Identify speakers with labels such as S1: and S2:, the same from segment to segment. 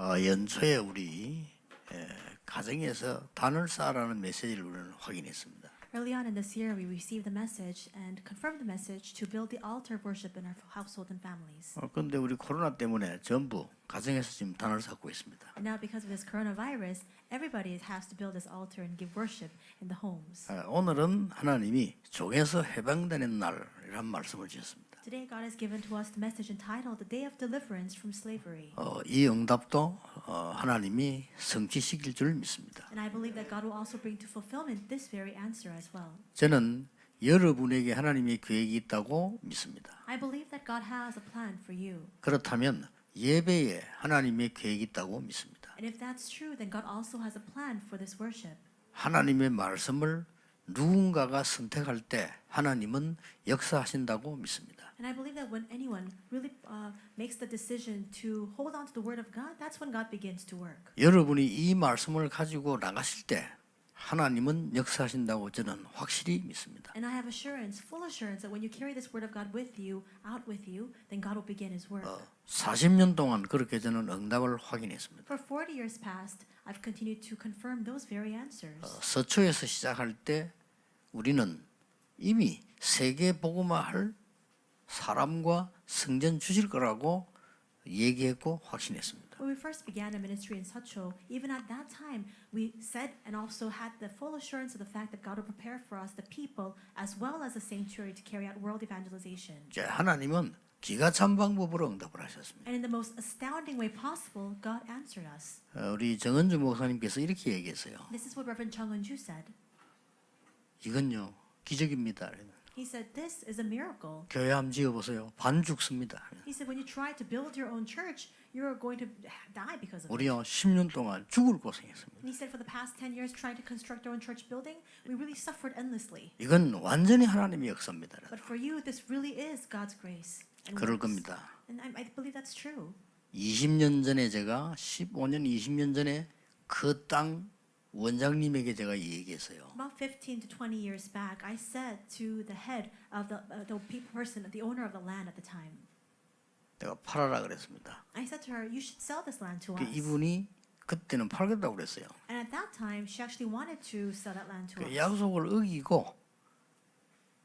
S1: 연초에 우리 가정에서 단을 쌓으라는 메시지를 우리는 확인했습니다.
S2: Early on in this year, we received the message and confirmed the message to build the altar of worship in our household and families.
S1: 그런데 우리 코로나 때문에 전부 가정에서 지금 단을 쌓고 있습니다.
S2: And now, because of this coronavirus, everybody has to build this altar and give worship in the homes.
S1: 오늘은 하나님이 종에서 해방되는 날이란 말씀을 주셨습니다.
S2: Today, God has given to us the message entitled "The Day of Deliverance from Slavery."
S1: 이 응답도 하나님이 성취시킬 줄 믿습니다.
S2: And I believe that God will also bring to fulfillment this very answer as well.
S1: 저는 여러분에게 하나님의 계획이 있다고 믿습니다.
S2: I believe that God has a plan for you.
S1: 그렇다면 예배에 하나님의 계획이 있다고 믿습니다.
S2: And if that's true, then God also has a plan for this worship.
S1: 하나님의 말씀을 누군가가 선택할 때 하나님은 역사하신다고 믿습니다.
S2: And I believe that when anyone really makes the decision to hold on to the word of God, that's when God begins to work.
S1: 여러분이 이 말씀을 가지고 나가실 때 하나님은 역사하신다고 저는 확실히 믿습니다.
S2: And I have assurance, full assurance, that when you carry this word of God with you, out with you, then God will begin His work.
S1: 40년 동안 그렇게 저는 응답을 확인했습니다.
S2: For 40 years past, I've continued to confirm those very answers.
S1: 서초에서 시작할 때 우리는 이미 세계 복음화할 사람과 성전 주실 거라고 얘기했고 확신했습니다.
S2: When we first began a ministry in Seocho, even at that time, we said and also had the full assurance of the fact that God will prepare for us the people as well as the sanctuary to carry out world evangelization.
S1: 이제 하나님은 기가 찬 방법으로 응답을 하셨습니다.
S2: And in the most astounding way possible, God answered us.
S1: 우리 정은주 목사님께서 이렇게 얘기했어요.
S2: This is what Reverend Chung Eun-ju said.
S1: 이건요 기적입니다.
S2: He said, "This is a miracle."
S1: 교회 한번 지어보세요. 반 죽습니다.
S2: He said, "When you try to build your own church, you are going to die because of it."
S1: 우리요 10년 동안 죽을 고생했습니다.
S2: And he said, "For the past 10 years trying to construct our own church building, we really suffered endlessly.
S1: 이건 완전히 하나님의 역사입니다.
S2: But for you, this really is God's grace." And
S1: 그럴
S2: works.
S1: 겁니다.
S2: And I believe that's true.
S1: 20년 전에 제가 15년 20년 전에 그 땅 원장님에게 제가 얘기했어요.
S2: About 15 to 20 years back, I said to the head of the person, the owner of the land at the time,
S1: 내가 팔아라 그랬습니다.
S2: I said to her, "You should sell this land to us."
S1: 이분이 그때는 팔겠다고 그랬어요.
S2: And at that time, she actually wanted to sell that land to
S1: 그
S2: us.
S1: 약속을 어기고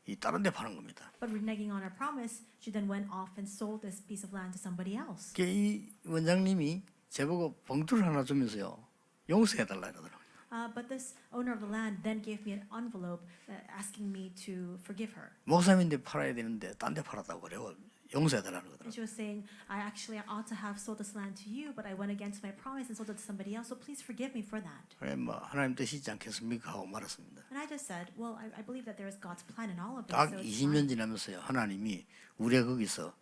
S1: 이 다른 데 파는 겁니다.
S2: But reneging on her promise, she then went off and sold this piece of land to somebody else.
S1: 이 원장님이 제보고 봉투를 하나 주면서요. 용서해달라 이러더라고요.
S2: But this owner of the land then gave me an envelope asking me to forgive her.
S1: 목사님인데 팔아야 되는데 딴 데 팔았다고 그래요. 용서해달라는
S2: And
S1: 거더라고요.
S2: she was saying, I ought to have sold this land to you, but I went against my promise and sold it to somebody else, so please forgive me for that.
S1: 그래 뭐 하나님 뜻이지 않겠습니까 하고 말았습니다.
S2: And I just said, well, I believe that there is God's plan in all of this.
S1: 딱
S2: So it's
S1: 20년
S2: fine.
S1: 지나면서요. 하나님이 우리가 거기서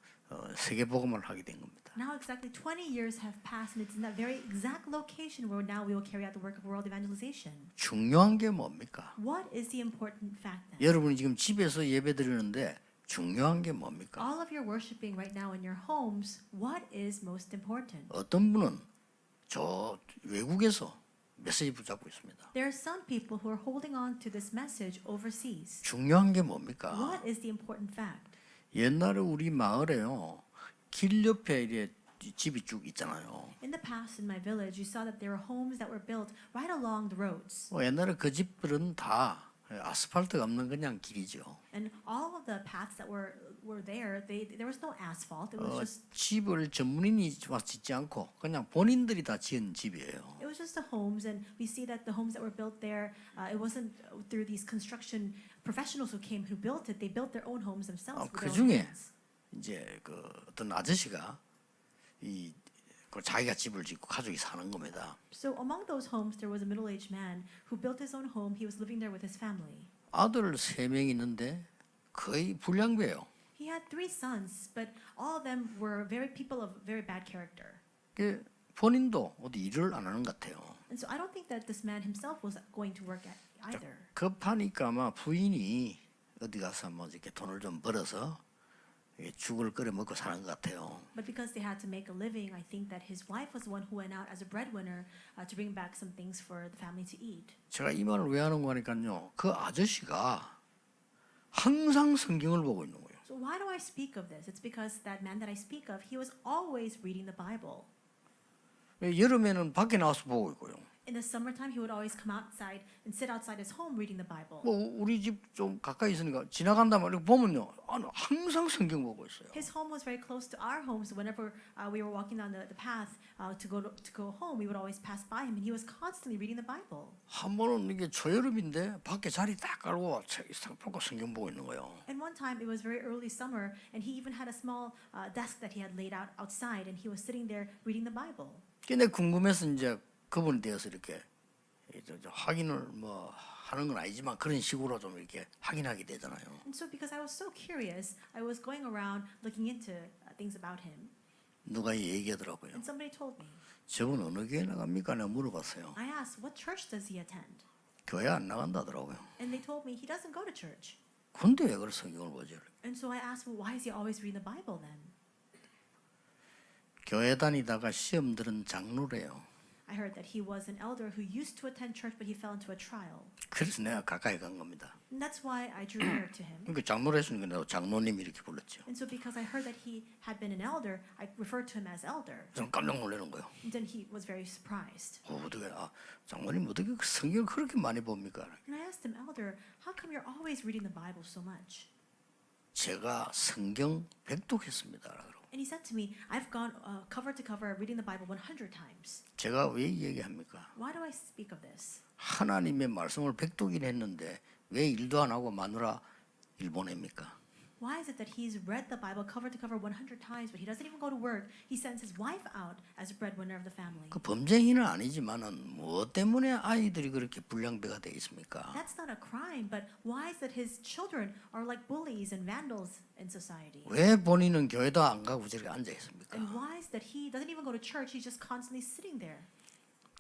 S1: 세계 복음을 하게 된 겁니다.
S2: Now exactly 20 years have passed, and it's in that very exact location where now we will carry out the work of world evangelization.
S1: 중요한 게 뭡니까?
S2: What is the important fact then?
S1: 여러분이 지금 집에서 예배 드리는데 중요한 게 뭡니까?
S2: All of your worshiping right now in your homes, what is most important?
S1: 어떤 분은 저 외국에서 메시지 붙잡고 있습니다.
S2: There are some people who are holding on to this message overseas.
S1: 중요한 게 뭡니까?
S2: What is the important fact?
S1: 옛날에 우리 마을에요. 길 옆에 이렇게 집이 쭉 있잖아요.
S2: In the past, in my village, you saw that there were homes that were built right along the roads.
S1: 옛날에 그 집들은 다 아스팔트가 없는 그냥 길이죠.
S2: And all of the paths that were there, there was no asphalt. It was just
S1: 집을 전문인이 와서 짓지 않고 그냥 본인들이 다 지은 집이에요.
S2: it was just the homes, and we see that the homes that were built there, it wasn't through these construction professionals who came who built it. They built their own homes themselves with
S1: 그
S2: their own
S1: 중에
S2: hands.
S1: 이제 그 어떤 아저씨가 그 자기가 집을 짓고 가족이 사는 겁니다.
S2: So among those homes, there was a middle-aged man who built his own home. He was living there with his family.
S1: 아들 3명 있는데 거의 불량배예요.
S2: He had 3 sons, but all of them were people of very bad character.
S1: 그 본인도 어디 일을 안 하는 것 같아요.
S2: And so I don't think that this man himself was going to work either.
S1: 급하니까 아마 부인이 어디 가서 뭐 이렇게 돈을 좀 벌어서 죽을 끓여 먹고 사는 것 같아요.
S2: But because they had to make a living, I think that his wife was the one who went out as a breadwinner to bring back some things for the family to eat.
S1: 제가 이 말을 왜 하는 거니까요. 그 아저씨가 항상 성경을 보고 있는 거예요.
S2: So why do I speak of this? It's because that man that I speak of, he was always reading the Bible.
S1: 여름에는 밖에 나와서 보고 있고요.
S2: In the summertime, he would always come outside and sit outside his home reading the Bible.
S1: 뭐 우리 집 좀 가까이 있으니까 지나간다 말이야 보면요, 항상 성경 보고 있어요.
S2: His home was very close to our home, so whenever we were walking down the path to go home, we would always pass by him, and he was constantly reading the Bible.
S1: 한 번은 이게 초여름인데 밖에 자리 딱 깔고 책 펴고 성경 보고 있는 거예요.
S2: And one time, it was very early summer, and he even had a small desk that he had laid out outside, and he was sitting there reading the Bible.
S1: 근데 궁금해서 이제 그분에 대해서 이렇게 저 확인을 뭐 하는 건 아니지만 그런 식으로 좀 이렇게 확인하게 되잖아요.
S2: And so, because I was so curious, I was going around looking into things about him,
S1: 누가 얘기하더라고요.
S2: and somebody told me.
S1: 저분 어느 교회 나갑니까? 내가 물어봤어요.
S2: I asked, "What church does he attend?"
S1: 교회 안 나간다더라고요.
S2: And they told me he doesn't go to church.
S1: 근데 왜 그걸 성경을 보지?
S2: And so I asked, "Well, why is he always reading the Bible then?"
S1: 교회 다니다가 시험 들은 장로래요.
S2: I heard that he was an elder who used to attend church, but he fell into a trial.
S1: 그래서 내가 가까이 간 겁니다.
S2: And that's why I drew near to him.
S1: 그러니까 장로를 했으니까 내가 장로님 이렇게 불렀죠.
S2: And so because I heard that he had been an elder, I referred to him as elder.
S1: 좀 깜짝 놀라는 거예요.
S2: And then he was very surprised.
S1: 어떻게 장로님 어떻게 성경을 그렇게 많이 봅니까?
S2: And I asked him, "Elder, how come you're always reading the Bible so much?"
S1: 제가 성경 백독했습니다.
S2: And he said to me, "I've gone cover to cover reading the Bible 100 times."
S1: 제가 왜 얘기합니까?
S2: Why do I speak of this?
S1: 하나님의 말씀을 백독이나 했는데 왜 일도 안 하고 마누라 일 보냅니까?
S2: Why is it that he's read the Bible cover to cover 100 times, but he doesn't even go to work? He sends his wife out as a breadwinner of the family.
S1: 그 범죄인은 아니지만은 뭐 때문에 아이들이 그렇게 불량배가 돼 있습니까?
S2: That's not a crime, but why is that his children are like bullies and vandals in society?
S1: 왜 본인은 교회도 안 가고 저렇게 앉아 있습니까?
S2: And why is that he doesn't even go to church? He's just constantly sitting there.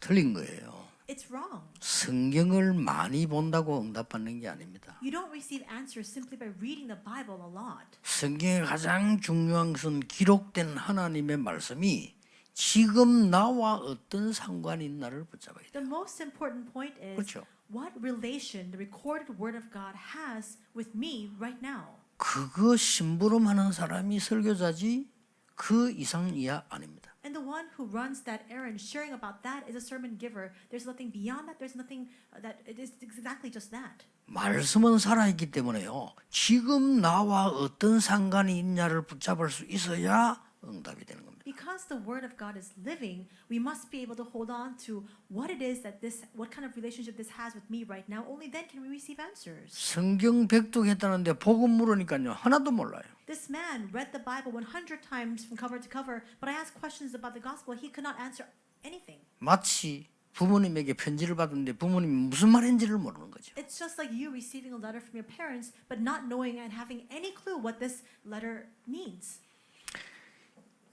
S1: 틀린 거예요.
S2: It's wrong.
S1: 성경을 많이 본다고 응답받는 게 아닙니다.
S2: You don't receive answers simply by reading the Bible a lot.
S1: 성경의 가장 중요한 것은 기록된 하나님의 말씀이 지금 나와 어떤 상관이 있나를 붙잡아야 돼요.
S2: The most important point is
S1: 그렇죠.
S2: what relation the recorded word of God has with me right now.
S1: 그거 심부름하는 사람이 설교자지 그 이상 이하 아닙니다.
S2: And the one who runs that errand, sharing about that, is a sermon giver. There's nothing beyond that. There's nothing that it is exactly just that.
S1: 말씀은 살아있기 때문에요. 지금 나와 어떤 상관이 있냐를 붙잡을 수 있어야 응답이 되는 겁니다.
S2: Because the word of God is living, we must be able to hold on to what it is that what kind of relationship this has with me right now. Only then can we receive answers.
S1: 성경 백독했다는데 복음 물으니까요 하나도 몰라요.
S2: This man read the Bible 100 times from cover to cover, but I asked questions about the gospel. He could not answer anything.
S1: 마치 부모님에게 편지를 받았는데 부모님이 무슨 말인지를 모르는 거죠.
S2: It's just like you receiving a letter from your parents, but not knowing and having any clue what this letter means.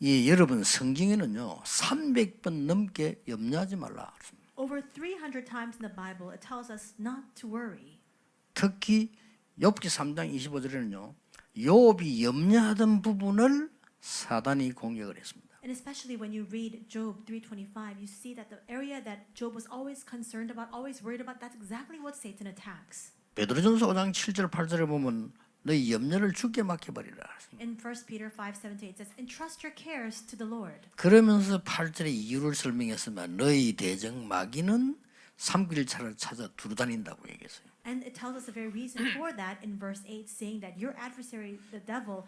S1: 예, 여러분 성경에는요 300번 넘게 염려하지 말라.
S2: Over 300 times in the Bible, it tells us not to worry.
S1: 특히 욥기 3장 25절에는요 욥이 염려하던 부분을 사단이 공격을 했습니다.
S2: And especially when you read Job 3:25, you see that the area that Job was always concerned about, always worried about, that's exactly what Satan attacks.
S1: 베드로전서 5장 7절 8절에 보면 너희 염려를 주께 맡겨버리라.
S2: In 1 Peter 5:7-8 it says, "Entrust your cares to the Lord."
S1: 그러면서 8절에 이유를 설명했으면 너희 대적 마귀는 삼킬차를 찾아 두루다닌다고 얘기했어요.
S2: And it tells us the very reason for that in verse 8, saying that your adversary, the devil,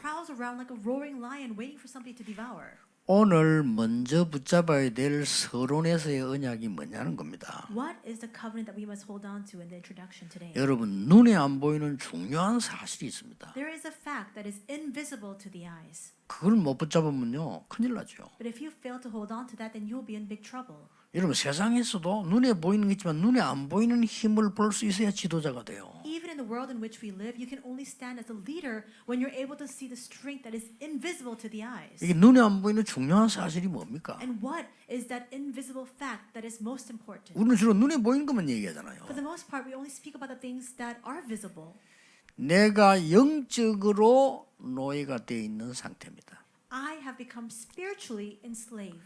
S2: prowls around like a roaring lion waiting for somebody to devour.
S1: 오늘 먼저 붙잡아야 될 서론에서의 언약이 뭐냐는 겁니다.
S2: What is the covenant that we must hold on to in the introduction today?
S1: 여러분 눈에 안 보이는 중요한 사실이 있습니다.
S2: There is a fact that is invisible to the eyes.
S1: 그걸 못 붙잡으면요 큰일 나죠.
S2: But if you fail to hold on to that, then you'll be in big trouble.
S1: 여러분 세상에서도 눈에 보이는 게 있지만 눈에 안 보이는 힘을 볼 수 있어야 지도자가 돼요.
S2: Even in the world in which we live, you can only stand as a leader when you're able to see the strength that is invisible to the eyes.
S1: 이게 눈에 안 보이는 중요한 사실이 뭡니까?
S2: And what is that invisible fact that is most important?
S1: 우리는 주로 눈에 보이는 것만 얘기하잖아요.
S2: For the most part, we only speak about the things that are visible.
S1: 내가 영적으로 노예가 되어 있는 상태입니다.
S2: I have become spiritually enslaved.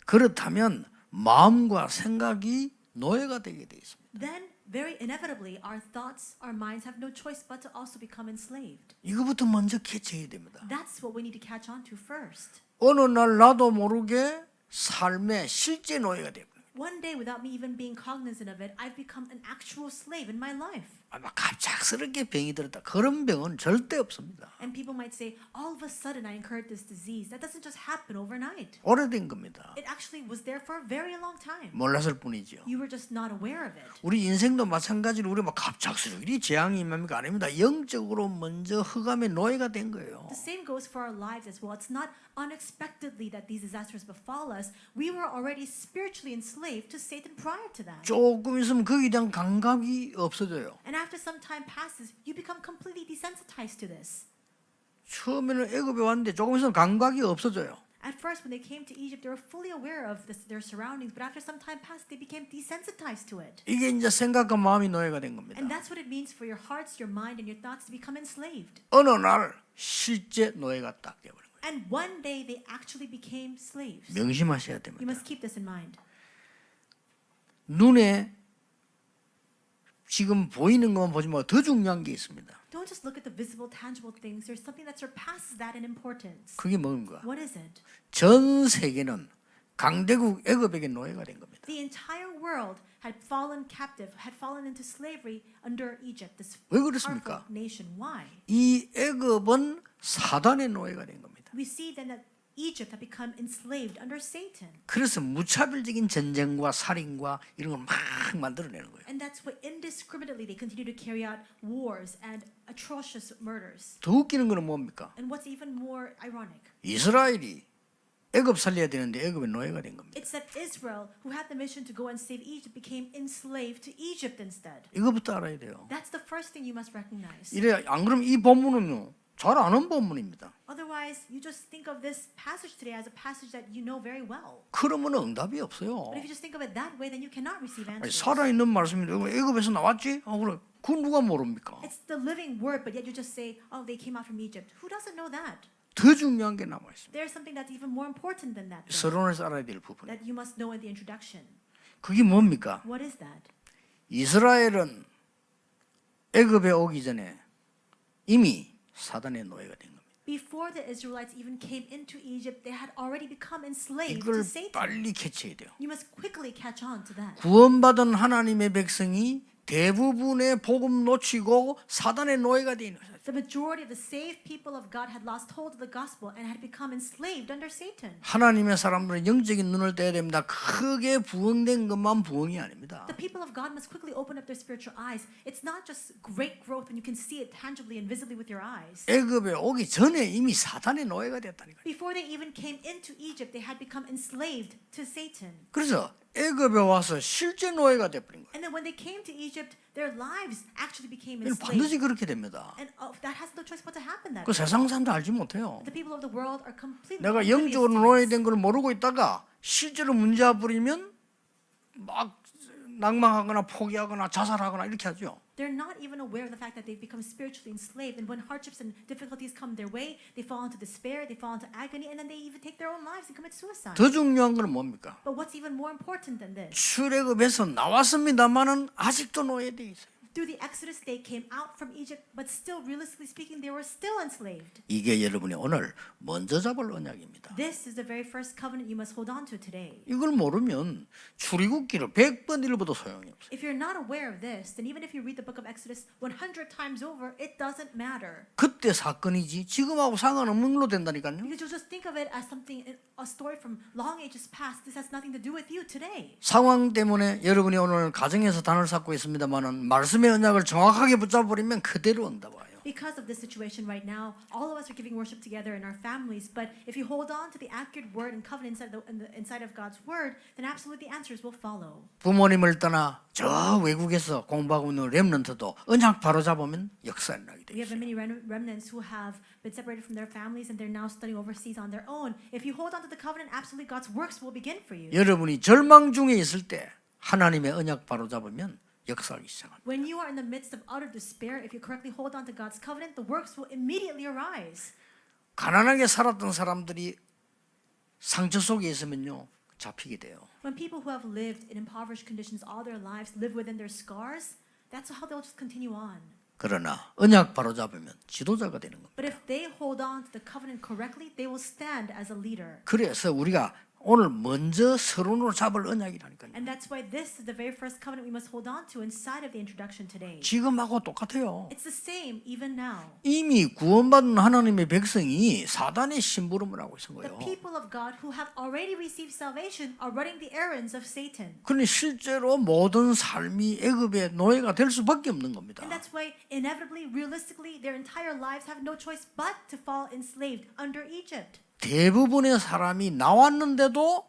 S1: 그렇다면 마음과 생각이 노예가 되게 되어 있습니다.
S2: Then, very inevitably, our thoughts, our minds have no choice but to also become enslaved.
S1: 이거부터 먼저 캐치해야 됩니다.
S2: That's what we need to catch on to first.
S1: 어느 날 나도 모르게 삶의 실제 노예가 되고
S2: One day, without me even being cognizant of it, I've become an actual slave in my life.
S1: 아마 갑작스럽게 병이 들었다. 그런 병은 절대 없습니다.
S2: And people might say, all of a sudden I incurred this disease. That doesn't just happen overnight.
S1: 오래된 겁니다.
S2: It actually was there for a very long time.
S1: 몰랐을 뿐이죠.
S2: You were just not aware of it.
S1: 우리 인생도 마찬가지로 우리 막 갑작스럽게 재앙이 임합니까? 아닙니다. 영적으로 먼저 흑암의 노예가 된 거예요.
S2: The same goes for our lives as well. It's not unexpectedly that these disasters befall us. We were already spiritually enslaved to Satan prior to that.
S1: 조금 있으면 거기에 대한 감각이 없어져요.
S2: And after some time passes, you become completely desensitized to this.
S1: 처음에는 애굽에 왔는데 조금 있으면 감각이 없어져요.
S2: At first, when they came to Egypt, they were fully aware of their surroundings, but after some time passed, they became desensitized to it.
S1: 이게 이제 생각과 마음이 노예가 된 겁니다.
S2: And that's what it means for your hearts, your mind, and your thoughts to become enslaved.
S1: 어느 날 실제 노예가 딱 되어버린 거예요.
S2: And one day, they actually became slaves.
S1: 명심하셔야
S2: You
S1: 됩니다.
S2: must keep this in mind.
S1: 눈에 지금 보이는 것만 보지 말고 더 중요한 게 있습니다.
S2: Don't just look at the visible, tangible things. There's something that surpasses that in importance.
S1: 그게 뭔가?
S2: What is it?
S1: 전 세계는 강대국 애굽에게 노예가 된 겁니다.
S2: The entire world had fallen captive, had fallen into slavery under Egypt, this
S1: 왜
S2: powerful
S1: 그렇습니까?
S2: nation. Why?
S1: 이 애굽은 사단의 노예가 된 겁니다.
S2: We see then that Egypt had become enslaved under Satan.
S1: 그래서 무차별적인 전쟁과 살인과 이런 걸 막 만들어내는 거예요.
S2: And that's why indiscriminately they continue to carry out wars and atrocious murders.
S1: 더 웃기는 거는 뭡니까?
S2: And what's even more ironic,
S1: 이스라엘이 애굽 살려야 되는데 애굽의 노예가 된 겁니다.
S2: it's that Israel, who had the mission to go and save Egypt, became enslaved to Egypt instead.
S1: 이거부터 알아야 돼요.
S2: That's the first thing you must recognize.
S1: 이래 안 그러면 이 본문은요 잘 아는 본문입니다.
S2: Otherwise, you just think of this passage today as a passage that you know very well.
S1: 그러면 응답이 없어요.
S2: But if you just think of it that way, then you cannot receive
S1: 아니,
S2: answers.
S1: 살아있는 말씀인데 애굽에서 나왔지? 그래. 그건 누가 모릅니까?
S2: It's the living word, but yet you just say, oh, they came out from Egypt. Who doesn't know that?
S1: 더 중요한 게 남아 있습니다.
S2: There's something that's even more important than that, though,
S1: 서론에서 알아야 될 부분.
S2: that you must know in the introduction.
S1: 그게 뭡니까?
S2: What is that?
S1: 이스라엘은 애굽에 오기 전에 이미 사단의 노예가 된 겁니다.
S2: Before the Israelites even came into Egypt, they had already become enslaved
S1: 이걸
S2: to Satan.
S1: 빨리 캐치해야 돼요.
S2: You must quickly catch on to that.
S1: 구원받은 하나님의 백성이 대부분의 복음 놓치고 사단의 노예가 되는 거예요.
S2: The majority of the saved people of God had lost hold of the gospel and had become enslaved under Satan.
S1: 하나님의 사람들은 영적인 눈을 떼야 됩니다. 크게 부흥된 것만 부흥이 아닙니다.
S2: The people of God must quickly open up their spiritual eyes. It's not just great growth when you can see it tangibly and visibly with your eyes.
S1: 애굽에 오기 전에 이미 사단의 노예가 됐다니까요.
S2: Before they even came into Egypt, they had become enslaved to Satan.
S1: 그래서 애굽에 와서 실제 노예가 돼버린 거예요.
S2: And then when they came to Egypt, their lives actually became
S1: 이건 반드시
S2: enslaved.
S1: 그렇게 됩니다.
S2: And that has no choice but to happen that
S1: 그
S2: way.
S1: 세상 사람들 알지 못해요.
S2: The people of the world are completely
S1: 내가
S2: oblivious
S1: 영적으로
S2: to
S1: 노예된
S2: this.
S1: 걸 모르고 있다가 실제로 문제가 부리면 막 낭망하거나 포기하거나 자살하거나 이렇게 하죠.
S2: They're not even aware of the fact that they've become spiritually enslaved. And when hardships and difficulties come their way, they fall into despair, they fall into agony, and then they even take their own lives and commit suicide.
S1: 더 중요한 건 뭡니까?
S2: But what's even more important than this?
S1: 출애굽에서 나왔습니다만은 아직도 노예돼 있어요.
S2: Through the Exodus, they came out from Egypt, but still, realistically speaking, they were still enslaved.
S1: 이게 여러분이 오늘 먼저 잡을 언약입니다.
S2: This is the very first covenant you must hold on to today.
S1: 이걸 모르면 출애굽기를 100번 읽어도 소용이 없어요.
S2: If you're not aware of this, then even if you read the book of Exodus 100 times over, it doesn't matter.
S1: 그때 사건이지 지금하고 상관없는 걸로 된다니까요.
S2: Because you'll just think of it as something, a story from long ages past. This has nothing to do with you today.
S1: 상황 때문에 여러분이 오늘 가정에서 단을 쌓고 있습니다만은 말씀의 언약을 정확하게 붙잡아버리면 그대로 응답와요.
S2: Because of this situation right now, all of us are giving worship together in our families. But if you hold on to the accurate word and covenant inside of God's word, then absolutely the answers will follow.
S1: 부모님을 떠나 저 외국에서 공부하고 있는 렘넌트도 언약 바로 잡으면 역사 일어나게 돼
S2: We have
S1: 있어요.
S2: many remnants who have been separated from their families and they're now studying overseas on their own. If you hold on to the covenant, absolutely God's works will begin for you.
S1: 여러분이 절망 중에 있을 때 하나님의 언약 바로 잡으면 역사하기 시작합니다.
S2: When you are in the midst of utter despair, if you correctly hold on to God's covenant, the works will immediately arise.
S1: 가난하게 살았던 사람들이 상처 속에 있으면요 잡히게 돼요.
S2: When people who have lived in impoverished conditions all their lives live within their scars, that's how they'll just continue on.
S1: 그러나 언약 바로 잡으면 지도자가 되는 겁니다.
S2: But if they hold on to the covenant correctly, they will stand as a leader.
S1: 그래서 우리가 오늘 먼저 서론으로 잡을 언약이라니까요.
S2: And that's why this is the very first covenant we must hold on to inside of the introduction today.
S1: 지금하고 똑같아요.
S2: It's the same even now.
S1: 이미 구원받은 하나님의 백성이 사단의 심부름을 하고 있는
S2: The
S1: 거예요.
S2: people of God who have already received salvation are running the errands of Satan.
S1: 그러니 실제로 모든 삶이 애굽의 노예가 될 수밖에 없는 겁니다.
S2: And that's why inevitably, realistically, their entire lives have no choice but to fall enslaved under Egypt.
S1: 대부분의 사람이 나왔는데도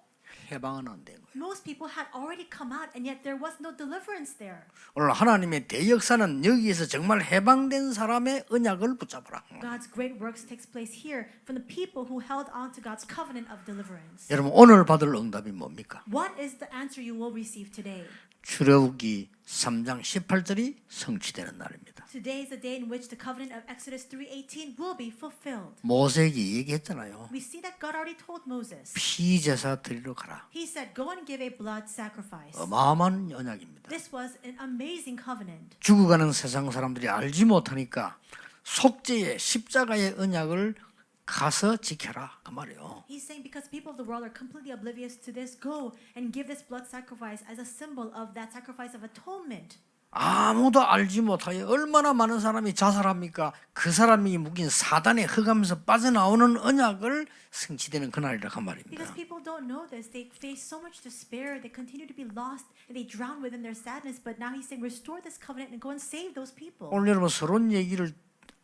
S1: 해방은 안 된 거예요.
S2: Most people had already come out and yet there was no deliverance there.
S1: 오늘 하나님의 대역사는 여기에서 정말 해방된 사람의 언약을 붙잡으라.
S2: God's great works takes place here from the people who held on to God's covenant of deliverance.
S1: 여러분 오늘 받을 응답이 뭡니까?
S2: What is the answer you will receive today?
S1: 출애굽기 3장 18절이 성취되는 날입니다.
S2: Today is the day in which the covenant of Exodus 3:18 will be fulfilled.
S1: 모세에게 얘기했잖아요.
S2: We see that God already told Moses.
S1: 피제사 드리러 가라.
S2: He said, "Go and give a blood sacrifice."
S1: 어마어마한 언약입니다.
S2: This was an amazing covenant.
S1: 죽어가는 세상 사람들이 알지 못하니까 속죄의 십자가의 언약을 가서 지켜라 그 말이에요.
S2: He's saying because people of the world are completely oblivious to this, go and give this blood sacrifice as a symbol of that sacrifice of atonement.
S1: 아무도 알지 못하여 얼마나 많은 사람이 자살합니까? 그 사람이 묶인 사단의 흑암에서 빠져나오는 언약을 성취되는 그날이라 그 말입니다.
S2: Because people don't know this, they face so much despair, they continue to be lost, and they drown within their sadness. But now he's saying, restore this covenant and go and save those people.
S1: 오늘 여러분 서론 얘기를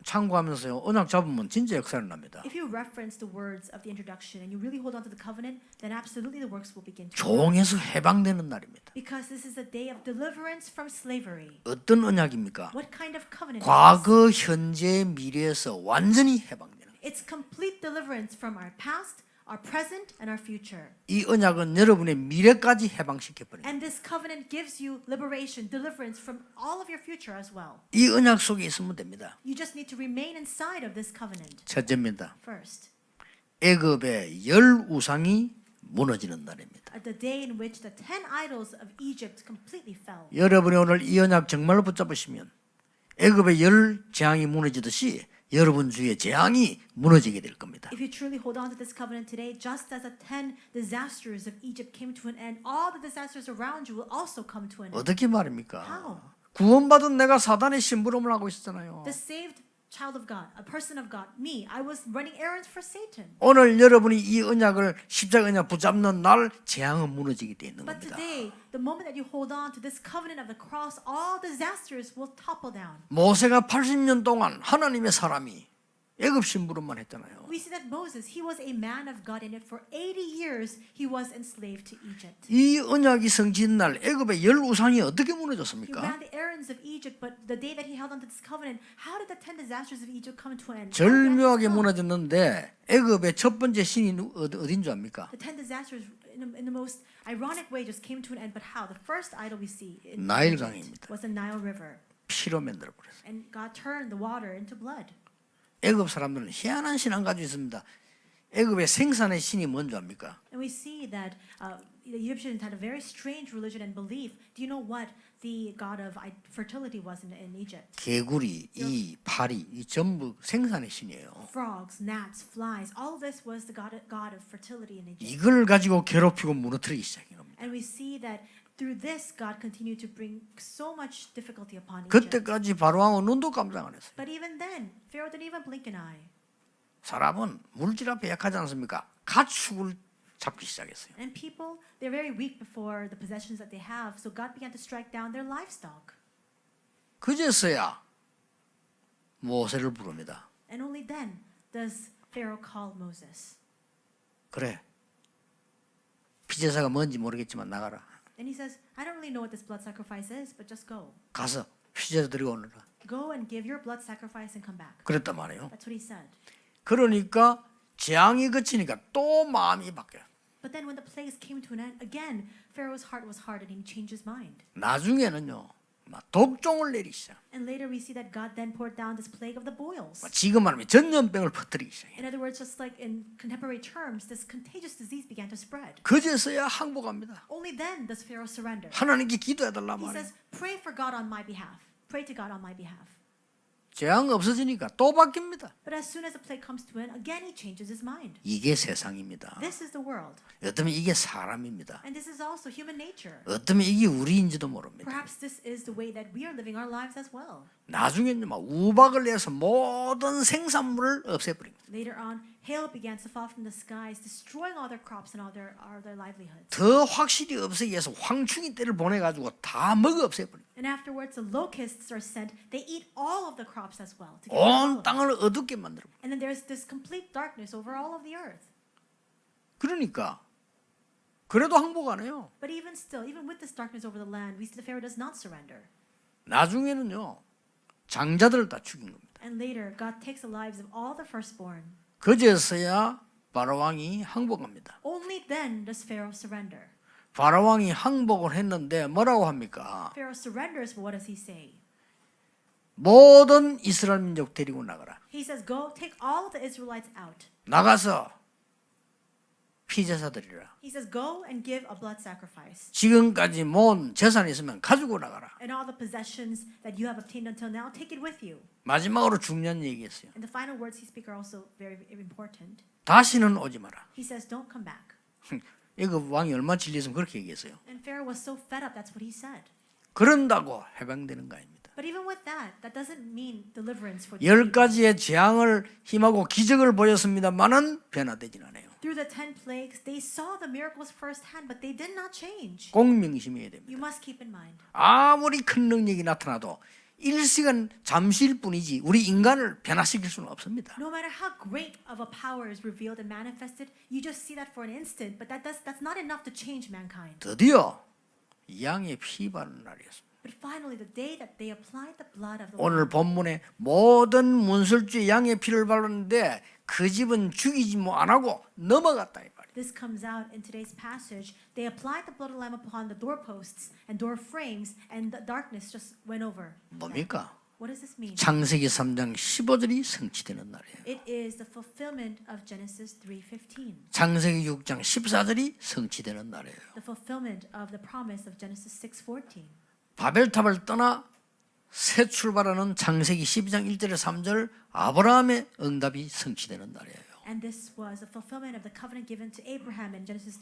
S1: 참고하면서요 언약 잡으면 진짜 역사를 납니다.
S2: If you reference the words of the introduction and you really hold on to the covenant, then absolutely the works will begin to work.
S1: 종에서 해방되는 날입니다.
S2: Because this is a day of deliverance from slavery.
S1: 어떤 언약입니까?
S2: What kind of covenant?
S1: 과거, 현재, 미래에서 완전히 해방되는 거예요.
S2: It's complete deliverance from our past, our present, and our future.
S1: 이 언약은 여러분의 미래까지 해방시켜 버립니다.
S2: And this covenant gives you liberation, deliverance from all of your future as well.
S1: 이 언약 속에 있으면 됩니다.
S2: You just need to remain inside of this covenant.
S1: 첫째입니다.
S2: First,
S1: 애굽의 열 우상이 무너지는 날입니다.
S2: at the day in which the 10 idols of Egypt completely fell.
S1: 여러분이 오늘 이 언약 정말로 붙잡으시면 애굽의 열 재앙이 무너지듯이 여러분 주위의 재앙이 무너지게 될 겁니다.
S2: If you truly hold on to this covenant today, just as the 10 disasters of Egypt came to an end, all the disasters around you will also come to an end.
S1: 어떻게 말입니까?
S2: How?
S1: 구원받은 내가 사단의 심부름을 하고 있었잖아요.
S2: The saved child of God, a person of God, me, I was running errands for Satan.
S1: 오늘 여러분이 이 언약을 십자가 언약 붙잡는 날 재앙은 무너지게 돼 있는
S2: But
S1: 겁니다.
S2: today, the moment that you hold on to this covenant of the cross, all disasters will topple down.
S1: 모세가 80년 동안 하나님의 사람이 애굽 심부름만 했잖아요.
S2: We see that Moses, he was a man of God, and for 80 years he was enslaved to Egypt.
S1: 이 언약이 성취된 날 애굽의 열 우상이 어떻게
S2: He
S1: 무너졌습니까?
S2: ran the errands of Egypt, but the day that he held on to this covenant, how did the 10 disasters of Egypt come to an end?
S1: 절묘하게 무너졌는데 애굽의 첫 번째 신이 어딘 줄 압니까?
S2: The 10 disasters in the most ironic way just came to an end, but how? The first idol we see in
S1: 나일강입니다.
S2: Egypt was the Nile River,
S1: 피로 만들어 버렸어요.
S2: and God turned the water into blood.
S1: 애굽 사람들은 희한한 신앙 가지고 있습니다. 애굽의 생산의 신이 뭔지 압니까?
S2: And we see that the Egyptians had a very strange religion and belief. Do you know what the god of fertility was in Egypt?
S1: 개구리, 이 파리, 이 전부 생산의 신이에요.
S2: Frogs, gnats, flies, all of this was the god of fertility in Egypt.
S1: 이걸 가지고 괴롭히고 무너뜨리기 시작한 겁니다.
S2: And we see that through this, God continued to bring so much difficulty upon Egypt.
S1: 그때까지 바로왕은 눈도 깜짝 안 했어요.
S2: But even then, Pharaoh didn't even blink an eye.
S1: 사람은 물질 앞에 약하지 않습니까? 가축을 잡기 시작했어요.
S2: And people, they're very weak before the possessions that they have. So God began to strike down their livestock.
S1: 그제서야 모세를 부릅니다.
S2: And only then does Pharaoh call Moses.
S1: 그래. 피제사가 뭔지 모르겠지만 나가라.
S2: And he says, I don't really know what this blood sacrifice is, but just go.
S1: 가서 피제사 드리고 오너라.
S2: Go and give your blood sacrifice and come back.
S1: 그랬단 말이에요.
S2: That's what he said.
S1: 그러니까 재앙이 그치니까 또 마음이 바뀌어요.
S2: But then when the plagues came to an end, again, Pharaoh's heart was hardened and he changed his mind.
S1: 나중에는요. 막 독종을 내리시죠.
S2: And later we see that God then poured down this plague of the boils.
S1: 지금 말하면 전염병을 퍼뜨리기 시작해요.
S2: In other words, just like in contemporary terms, this contagious disease began to spread.
S1: 그제서야 항복합니다.
S2: Only then does Pharaoh surrender.
S1: 하나님께 기도해달라
S2: He
S1: 말이에요.
S2: says, pray for God on my behalf. Pray to God on my behalf.
S1: 재앙 없어지니까 또 바뀝니다.
S2: But as soon as the plague comes to an end, again he changes his mind.
S1: 이게 세상입니다.
S2: This is the world.
S1: 어쩌면 이게 사람입니다.
S2: And this is also human nature.
S1: 어쩌면 이게 우리인지도 모릅니다.
S2: Perhaps this is the way that we are living our lives as well.
S1: 나중에는 막 우박을 내서 모든 생산물을 없애버립니다.
S2: Later on, hail began to fall from the skies, destroying all their crops and all their livelihoods.
S1: 더 확실히 없애기 위해서 황충이 떼를 보내가지고 다 먹어 없애버립니다.
S2: And afterwards, the locusts are sent. They eat all of the crops as well. To get rid of all
S1: 온
S2: of them.
S1: 땅을 어둡게 만들어버립니다.
S2: And then there's this complete darkness over all of the earth.
S1: 그러니까 그래도 항복 안 해요.
S2: But even still, even with this darkness over the land, we see the Pharaoh does not surrender.
S1: 나중에는요 장자들을 다 죽인 겁니다.
S2: And later, God takes the lives of all the firstborn.
S1: 그제서야 바로 왕이 항복합니다.
S2: Only then does Pharaoh surrender.
S1: 바로 왕이 항복을 했는데 뭐라고 합니까?
S2: Pharaoh surrenders, but what does he say?
S1: 모든 이스라엘 민족 데리고 나가라.
S2: He says, "Go, take all of the Israelites out."
S1: 나가서 피제사 드리라.
S2: He says, "Go and give a blood sacrifice."
S1: 지금까지 모은 재산이 있으면 가지고 나가라.
S2: And all the possessions that you have obtained until now, take it with you.
S1: 마지막으로 중요한 얘기했어요.
S2: And the final words he speaks are also very important.
S1: 다시는 오지 마라.
S2: He says, "Don't come back."
S1: 이거 왕이 얼마나 질렸으면 그렇게 얘기했어요.
S2: And Pharaoh was so fed up, that's what he said.
S1: 그런다고 해방되는 거 아닙니다.
S2: But even with that, that doesn't mean deliverance for the
S1: 열
S2: people.
S1: 가지의 재앙을 힘하고 기적을 보였습니다만은 변화되진 않아요.
S2: Through the 10 plagues, they saw the miracles firsthand, but they did not change.
S1: 꼭 명심해야 됩니다.
S2: You must keep in mind.
S1: 아무리 큰 능력이 나타나도 일시간 잠시일 뿐이지 우리 인간을 변화시킬 수는 없습니다.
S2: No matter how great of a power is revealed and manifested, you just see that for an instant, but that's not enough to change mankind.
S1: 드디어 양의 피 바르는 날이었습니다.
S2: But finally, the day that they applied the blood of the
S1: 오늘
S2: Lamb,
S1: 본문에 모든 문설주에 양의 피를 바르는데 그 집은 죽이지 안 하고 넘어갔다 이 말이에요.
S2: this comes out in today's passage. They applied the blood of the Lamb upon the doorposts and door frames, and the darkness just went over.
S1: 뭡니까?
S2: What does this mean?
S1: 창세기 3장 15절이 성취되는 날이에요.
S2: It is the fulfillment of Genesis 3:15.
S1: 창세기 6장 14절이 성취되는 날이에요.
S2: The fulfillment of the promise of Genesis 6:14.
S1: 바벨탑을 떠나 새 출발하는 창세기 12장 1절에 3절 아브라함의 응답이 성취되는 날이에요.
S2: And this was a fulfillment of the covenant given to Abraham in Genesis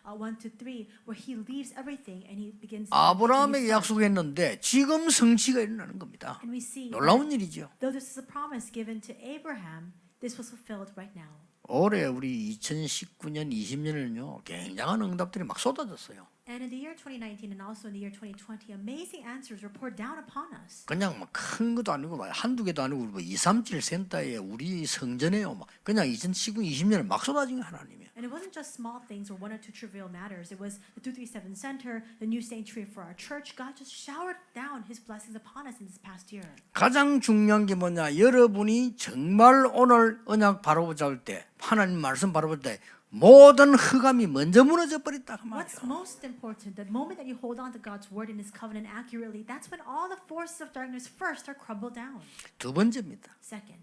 S2: 12:1-3, where he leaves everything and he begins.
S1: 아브라함에게 약속했는데 지금 성취가 일어나는 겁니다.
S2: And we see
S1: 놀라운 일이죠.
S2: though this is a promise given to Abraham, this was fulfilled right now.
S1: 올해 우리 2019년 20년은요 굉장한 응답들이 막 쏟아졌어요.
S2: And in the year 2019 and also in the year 2020, amazing answers were poured down upon us.
S1: 그냥 막 큰 것도 아니고 막 한두 개도 아니고 뭐 2, 3질 센터에 우리 성전에요 막 그냥 2019, 20년을 막 쏟아진 게 하나님이에요.
S2: And it wasn't just small things or one or two trivial matters. It was the 237 Center, the new sanctuary for our church. God just showered down His blessings upon us in this past year.
S1: 가장 중요한 게 뭐냐? 여러분이 정말 오늘 언약 바로 잡을 때 하나님 말씀 바로 볼 때 모든 흑암이 먼저 무너져 버렸다 그
S2: What's
S1: 말이에요.
S2: most important, the moment that you hold on to God's word and His covenant accurately, that's when all the forces of darkness first are crumbled down.
S1: 두 번째입니다.
S2: Second,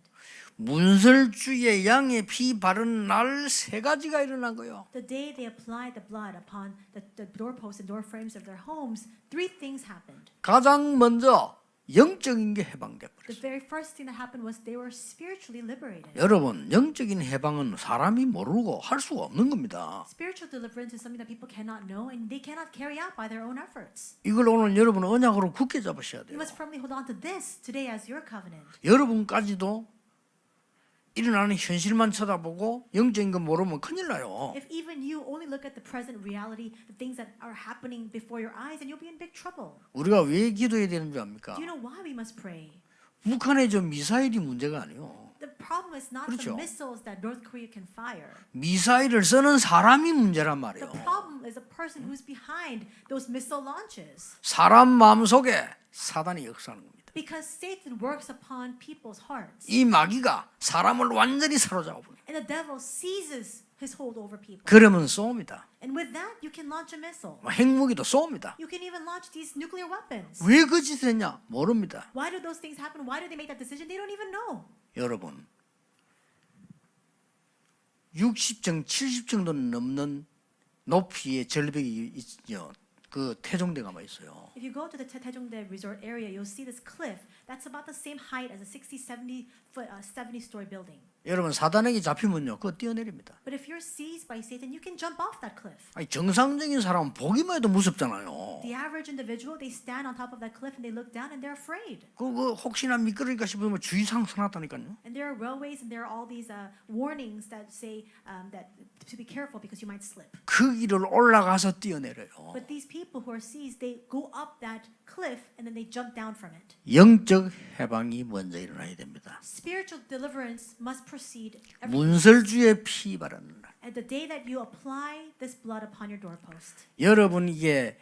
S1: 문설주의 양의 피 바른 날 세 가지가 일어난 거예요.
S2: the day they applied the blood upon the doorposts and door frames of their homes, three things happened.
S1: 가장 먼저 영적인 게 해방돼
S2: The
S1: 버렸어요.
S2: very first thing that happened was they were spiritually liberated.
S1: 여러분, 영적인 해방은 사람이 모르고 할 수가 없는 겁니다.
S2: Spiritual deliverance is something that people cannot know and they cannot carry out by their own efforts.
S1: 이걸 오늘 여러분은 언약으로 굳게 잡으셔야
S2: You
S1: 돼요.
S2: must firmly hold on to this today as your covenant.
S1: 여러분까지도 일어나는 현실만 쳐다보고 영적인 거 모르면 큰일 나요.
S2: If even you only look at the present reality, the things that are happening before your eyes, then you'll be in big trouble.
S1: 우리가 왜 기도해야 되는 줄 압니까?
S2: Do you know why we must pray?
S1: 북한의 저 미사일이 문제가 아니에요.
S2: The problem is not
S1: 그렇죠.
S2: the missiles that North Korea can fire.
S1: 미사일을 쓰는 사람이 문제란
S2: The
S1: 말이에요.
S2: problem is the person who's behind those missile launches.
S1: 사람 마음속에 사단이 역사하는 겁니다.
S2: Because Satan works upon people's hearts.
S1: 이 마귀가 사람을 완전히 사로잡아 버려요.
S2: And the devil seizes his hold over people.
S1: 그러면 쏩니다.
S2: And with that, you can launch a missile.
S1: 핵무기도 쏩니다.
S2: You can even launch these nuclear weapons.
S1: 왜 그 짓을 했냐? 모릅니다.
S2: Why do those things happen? Why do they make that decision? They don't even know.
S1: 여러분 60층, 70층도 넘는 높이의 절벽이 있죠. 그 태종대 가만 있어요.
S2: If you go to the Taejongdae resort area, you'll see this cliff that's about the same height as a 70-story building.
S1: 여러분 사단에게 잡히면요, 그거 뛰어내립니다.
S2: But if you're seized by Satan, you can jump off that cliff.
S1: 아니, 정상적인 사람은 보기만 해도 무섭잖아요.
S2: The average individual, they stand on top of that cliff and they look down and they're afraid.
S1: 그 혹시나 미끄러질까 싶으면 주의사항 써놨다니까요.
S2: And there are railways and there are all these warnings that say that to be careful because you might slip.
S1: 그 길을 올라가서 뛰어내려요.
S2: But these people who are seized, they go up that cliff and then they jump down from it.
S1: 영적 해방이 먼저 일어나야 됩니다.
S2: Spiritual deliverance must proceed
S1: 문설주의 피 바르는 날.
S2: at the day that you apply this blood upon your doorpost.
S1: 여러분 이게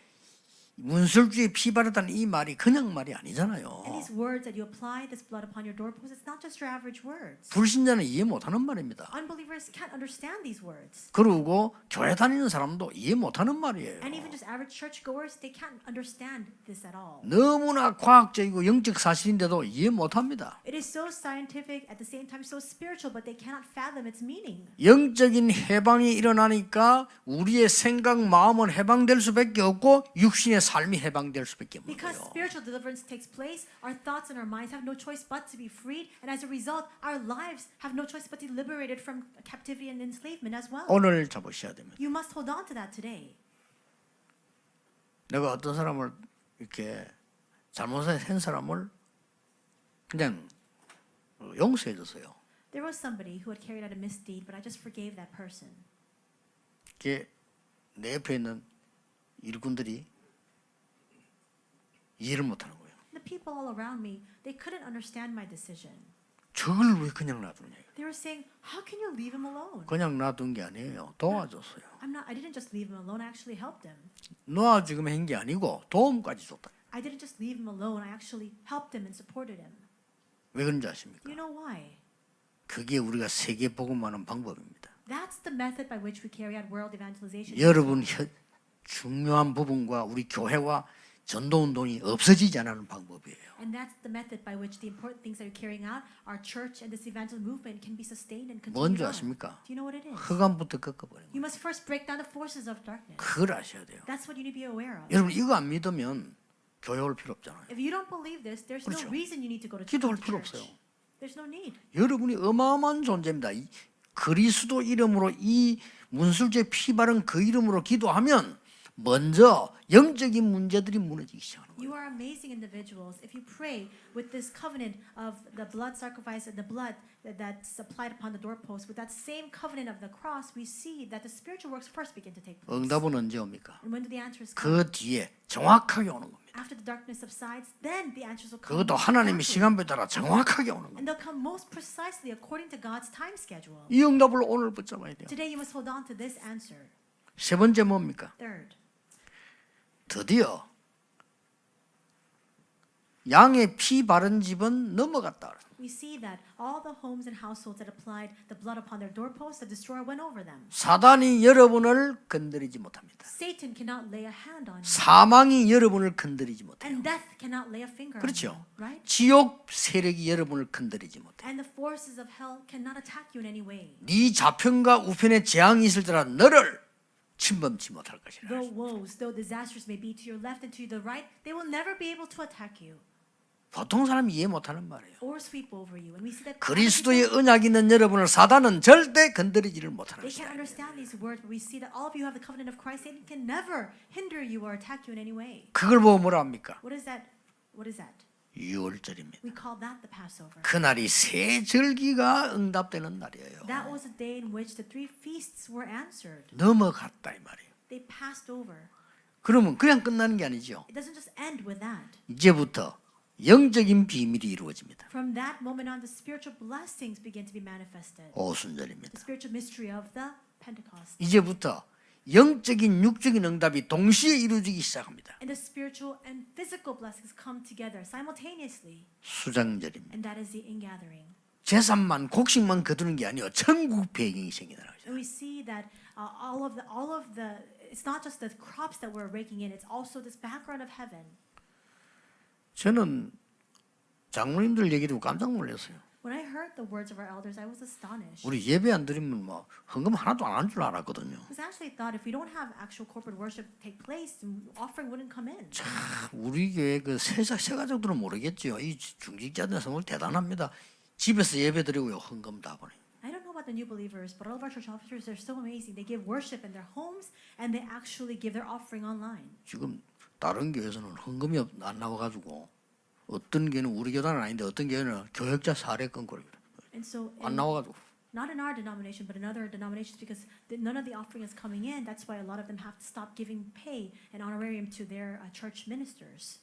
S1: 문설주의 피 바르다는 이 말이 그냥 말이 아니잖아요.
S2: And these words that you apply this blood upon your doorpost, it's not just your average words.
S1: 불신자는 이해 못하는 말입니다.
S2: Unbelievers can't understand these words.
S1: 그리고 교회 다니는 사람도 이해 못하는 말이에요.
S2: And even just average churchgoers, they can't understand this at all.
S1: 너무나 과학적이고 영적 사실인데도 이해 못합니다.
S2: It is so scientific, at the same time so spiritual, but they cannot fathom its meaning.
S1: 영적인 해방이 일어나니까 우리의 생각, 마음은 해방될 수밖에 없고 육신의 삶이 해방될 수밖에 없는
S2: Because
S1: 거예요.
S2: spiritual deliverance takes place, our thoughts and our minds have no choice but to be freed, and as a result, our lives have no choice but to be liberated from captivity and enslavement as well.
S1: 오늘 잡으셔야 됩니다.
S2: You must hold on to that today.
S1: 내가 어떤 사람을 이렇게 잘못한 사람을 그냥 용서해 줬어요.
S2: There was somebody who had carried out a misdeed, but I just forgave that person.
S1: 이게 내 옆에 있는 일꾼들이 이해를 못하는 거예요.
S2: The people all around me, they couldn't understand my decision.
S1: 저걸 왜 그냥 놔두냐?
S2: They were saying, "How can you leave him alone?"
S1: 그냥 놔둔 게 아니에요. 도와줬어요.
S2: I didn't just leave him alone. I actually helped him.
S1: 놓아주기만 한 게 아니고 도움까지 줬다.
S2: I didn't just leave him alone. I actually helped him and supported him.
S1: 왜 그런지 아십니까?
S2: You know why?
S1: 그게 우리가 세계 복음하는 방법입니다.
S2: That's the method by which we carry out world evangelization.
S1: 여러분 중요한 부분과 우리 교회와 전도 운동이 없어지지 않는 방법이에요.
S2: And that's the method by which the important things that you're carrying out, our church and this evangelism movement can be sustained and
S1: 뭔지
S2: continued on.
S1: 아십니까?
S2: Do you know what it is?
S1: 흑암부터 꺾어버리는
S2: You must first break down the forces of darkness.
S1: 그걸 아셔야 돼요.
S2: That's what you need to be aware of.
S1: 여러분 이거 안 믿으면 교회 올 필요 없잖아요.
S2: If you don't believe this, there's
S1: 그렇죠.
S2: no reason you need to go to
S1: 기도할
S2: church.
S1: 필요 없어요.
S2: There's no need.
S1: 여러분이 어마어마한 존재입니다. 그리스도 이름으로 이 문술제 피 바른 그 이름으로 기도하면 먼저 영적인 문제들이 무너지기 시작하는 거예요.
S2: You are amazing individuals. If you pray with this covenant of the blood sacrifice and the blood that's applied upon the doorpost, with that same covenant of the cross, we see that the spiritual works first begin to take place.
S1: 응답은 언제 옵니까?
S2: And when do the answers come?
S1: 그 뒤에 정확하게 오는 겁니다.
S2: After the darkness subsides, then the answers will come.
S1: 그것도 하나님의
S2: exactly.
S1: 시간표에 따라 정확하게 오는 겁니다.
S2: And they'll come most precisely according to God's time schedule.
S1: 이 응답을 오늘 붙잡아야 돼요.
S2: Today you must hold on to this answer.
S1: 세 번째 뭡니까?
S2: Third,
S1: 드디어 양의 피 바른 집은 넘어갔다.
S2: we see that all the homes and households that applied the blood upon their doorposts, the destroyer went over them.
S1: 사단이 여러분을 건드리지 못합니다.
S2: Satan cannot lay a hand on you.
S1: 사망이 여러분을 건드리지 못해요.
S2: And death cannot lay a finger on
S1: 그렇죠.
S2: you, right?
S1: 지옥 세력이 여러분을 건드리지 못해요.
S2: And the forces of hell cannot attack you in any way.
S1: 네 좌편과 우편에 재앙이 있을지라 너를 침범치 못할 것이라.
S2: Though woes, though disasters may be to your left and to the right, they will never be able to attack you
S1: 보통 사람이 이해 못하는 말이에요.
S2: or sweep over you. And we see that
S1: 그리스도의 언약이 있는 여러분을 사단은 절대 건드리지를 못하는
S2: they can't
S1: 것이다.
S2: understand these words, but we see that all of you have the covenant of Christ. Satan can never hinder you or attack you in any way.
S1: 그걸 보고 뭐라 합니까?
S2: What is that? What is that?
S1: 유월절입니다.
S2: We call that the Passover.
S1: 그날이 세 절기가 응답되는 날이에요.
S2: That was the day in which the three feasts were answered.
S1: 넘어갔다 이 말이에요.
S2: They passed over.
S1: 그러면 그냥 끝나는 게 아니죠.
S2: It doesn't just end with that.
S1: 이제부터 영적인 비밀이 이루어집니다.
S2: From that moment on, the spiritual blessings begin to be manifested.
S1: 오순절입니다.
S2: The spiritual mystery of the Pentecost.
S1: 이제부터 영적인 육적인 응답이 동시에 이루어지기 시작합니다.
S2: And the spiritual and physical blessings come together simultaneously.
S1: 수장절입니다.
S2: And that is the ingathering.
S1: 재산만 곡식만 거두는 게 아니요 천국 배경이 생기는 거죠.
S2: And we see that all of the it's not just the crops that we're raking in, it's also this background of heaven.
S1: 저는 장로님들 얘기 듣고 깜짝 놀랐어요.
S2: When I heard the words of our elders, I was astonished.
S1: 우리 예배 안 드리면 뭐 헌금 하나도 안 한 줄 알았거든요.
S2: Because I actually thought if we don't have actual corporate worship take place, offering wouldn't come in.
S1: 우리 교회 그 세가족들은 모르겠죠. 이 중직자들 정말 대단합니다. 집에서 예배 드리고요 헌금 다 보내.
S2: I don't know about the new believers, but all of our church officers, they're so amazing. They give worship in their homes and they actually give their offering online.
S1: 지금 다른 교회에서는 헌금이 안 나와가지고 어떤 교회는 우리 교단은 아닌데 어떤 교회는 교역자 사례 건거리고
S2: And so,
S1: 안 나와가지고
S2: not in our denomination, but in other denominations, because none of the offering is coming in. That's why a lot of them have to stop giving pay and honorarium to their church ministers.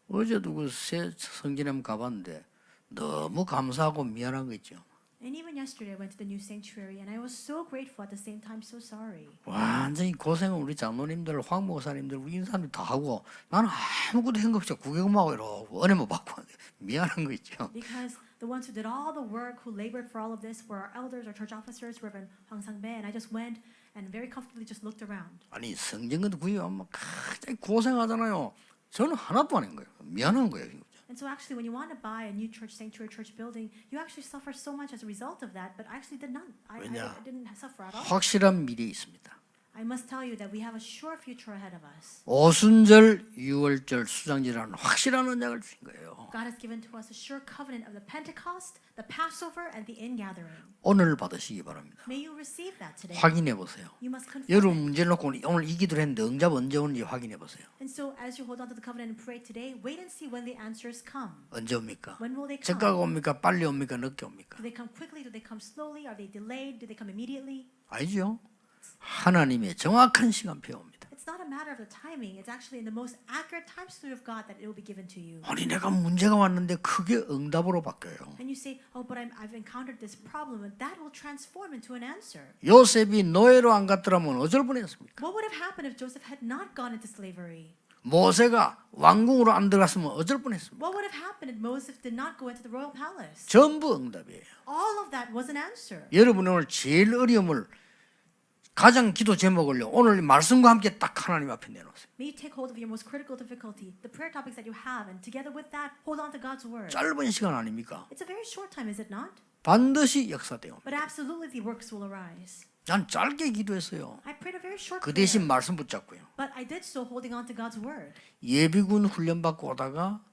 S1: 어제도 그 새 성전에 가봤는데 너무 감사하고 미안한 거 있죠.
S2: And even yesterday, I went to the new sanctuary, and I was so grateful at the same time, so sorry.
S1: 완전히 고생은 우리 장로님들, 황 목사님들, 우리 인사님들 다 하고 나는 아무것도 한 거 없이 구경만 하고 이러고 은혜만 받고 미안한 거 있죠.
S2: Because the ones who did all the work, who labored for all of this, were our elders, our church officers, Reverend Hwang Sang-bae, and I just went and very comfortably just looked around.
S1: 아니 성전도 구입하면 굉장히 고생하잖아요. 저는 하나도 안 한 거예요. 미안한 거예요.
S2: And so actually, when you want to buy a new church sanctuary, church building, you actually suffer so much as a result of that, but I actually did not. I didn't suffer at all.
S1: 확실한 미래 있습니다.
S2: I must tell you that we have a sure future ahead of us.
S1: 오순절, 유월절, 수장절이라는 확실한 언약을 주신 거예요.
S2: God has given to us a sure covenant of the Pentecost, the Passover, and the ingathering.
S1: 오늘 받으시기 바랍니다.
S2: May you receive that today.
S1: 확인해 보세요.
S2: You must confirm.
S1: 여러분
S2: it.
S1: 문제 놓고 오늘 이 기도를 했는데 응답 언제 오는지 확인해 보세요.
S2: And so, as you hold on to the covenant and pray today, wait and see when the answers come.
S1: 언제 옵니까?
S2: When will they come?
S1: 즉각 옵니까? 빨리 옵니까? 늦게 옵니까?
S2: Do they come quickly? Do they come slowly? Are they delayed? Do they come immediately?
S1: 아니죠. 하나님의 정확한 시간표입니다.
S2: It's not a matter of the timing. It's actually in the most accurate time slot of God that it will be given to you.
S1: 아니 내가 문제가 왔는데 그게 응답으로 바뀌어요.
S2: And you say, "Oh, but I've encountered this problem," and that will transform into an answer.
S1: 요셉이 노예로 안 갔더라면 어쩔 뻔했습니까?
S2: What would have happened if Joseph had not gone into slavery?
S1: 모세가 왕궁으로 안 들어갔으면 어쩔 뻔했습니까?
S2: What would have happened if Moses did not go into the royal palace?
S1: 전부 응답이에요.
S2: All of that was an answer.
S1: 여러분 오늘 제일 어려움을 가장 기도 제목을요. 오늘 말씀과 함께 딱 하나님 앞에 내놓으세요.
S2: May you take hold of your most critical difficulty, the prayer topics that you have, and together with that, hold on to God's word.
S1: 짧은 시간 아닙니까?
S2: It's a very short time, is it not?
S1: 반드시 역사돼요.
S2: But absolutely the works will arise.
S1: 난 짧게 기도했어요.
S2: I prayed a very short
S1: 그
S2: prayer,
S1: 대신 말씀 붙잡고요.
S2: but I did so holding on to God's word.
S1: 예비군 훈련 받고 오다가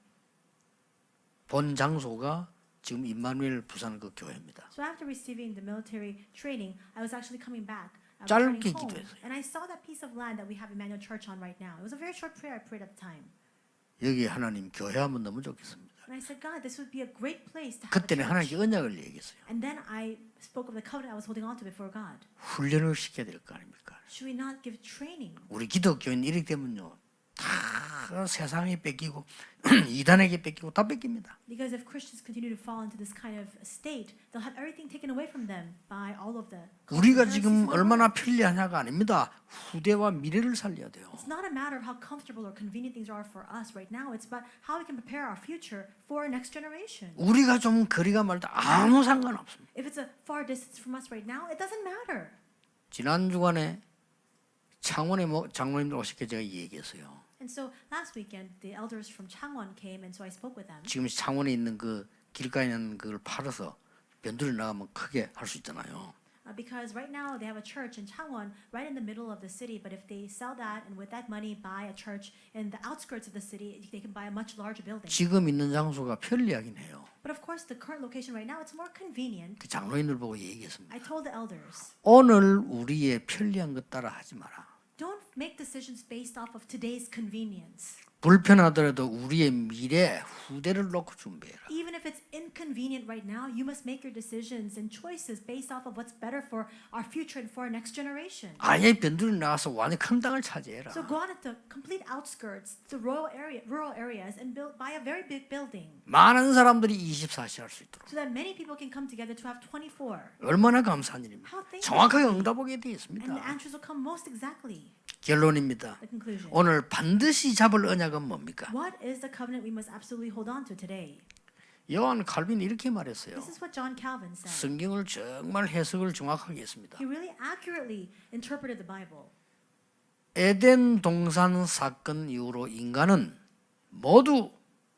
S1: 본 장소가 지금 임마누엘 부산 그 교회입니다.
S2: So after receiving the military training, I was actually coming back. I was
S1: 짧게
S2: returning home,
S1: 기도했어요.
S2: and I saw that piece of land that we have Emmanuel Church on right now. It was a very short prayer I prayed at the time.
S1: 여기 하나님 교회하면 너무 좋겠습니다.
S2: And I said, God, this would be a great place to have a
S1: 그때는
S2: church.
S1: 하나님께 언약을 얘기했어요.
S2: And then I spoke of the covenant I was holding on to before God.
S1: 훈련을 시켜야 될 거 아닙니까?
S2: Should we not give training?
S1: 우리 기독교인 이렇게 되면요. 다 세상에 뺏기고 이단에게 뺏기고 다 뺏깁니다.
S2: Because if Christians continue to fall into this kind of state, they'll have everything taken away from them by all of the
S1: 우리가
S2: heresies
S1: 지금
S2: in the
S1: 얼마나
S2: world.
S1: 편리하냐가 아닙니다. 후대와 미래를 살려야 돼요.
S2: It's not a matter of how comfortable or convenient things are for us right now. It's about how we can prepare our future for our next generation.
S1: 우리가 좀 거리가 멀다 아무 상관없습니다.
S2: If it's a far distance from us right now, it doesn't matter.
S1: 지난 주간에 창원에 장로님들 오실게 제가 얘기했어요.
S2: And so last weekend, the elders from Changwon came, and so I spoke with them.
S1: 지금 창원에 있는 그 길가에 있는 그걸 팔아서 변두리 나가면 크게 할 수 있잖아요.
S2: Because right now they have a church in Changwon, right in the middle of the city. But if they sell that and with that money buy a church in the outskirts of the city, they can buy a much larger building.
S1: 지금 있는 장소가 편리하긴 해요.
S2: But of course, the current location right now, it's more convenient.
S1: 그 장로님들 보고 얘기했습니다.
S2: I told the elders,
S1: 오늘 우리의 편리한 것 따라 하지 마라.
S2: don't make decisions based off of today's convenience.
S1: 불편하더라도 우리의 미래 후대를 놓고 준비해라.
S2: Even if it's inconvenient right now, you must make your decisions and choices based off of what's better for our future and for our next generation.
S1: 아예 변두리 나가서 완전 큰 땅을 차지해라.
S2: So go out into complete outskirts, the rural areas, and buy a very big building
S1: 많은 사람들이 24시 할 수 있도록.
S2: so that many people can come together to have 24.
S1: 얼마나 감사한 일입니까?
S2: How thankful.
S1: 정확하게 응답하게 되어
S2: And the
S1: 있습니다.
S2: answers will come most exactly.
S1: 결론입니다.
S2: The conclusion.
S1: 오늘 반드시 잡을 언약은 뭡니까?
S2: What is the covenant we must absolutely hold on to today?
S1: 요한 칼빈이 이렇게 말했어요.
S2: This is what John Calvin said.
S1: 성경을 정말 해석을 정확하게 했습니다.
S2: He really accurately interpreted the Bible.
S1: 에덴 동산 사건 이후로 인간은 모두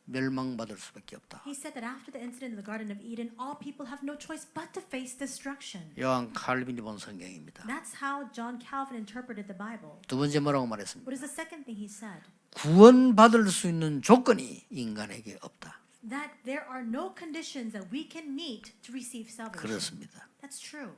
S1: 멸망받을 수밖에 없다.
S2: He said that after the incident in the Garden of Eden, all people have no choice but to face destruction.
S1: 요한 칼빈이 본 성경입니다.
S2: That's how John Calvin interpreted the Bible.
S1: 두 번째 뭐라고 말했습니까?
S2: What is the second thing he said?
S1: 구원받을 수 있는 조건이 인간에게 없다.
S2: That there are no conditions that we can meet to receive salvation.
S1: 그렇습니다.
S2: That's true.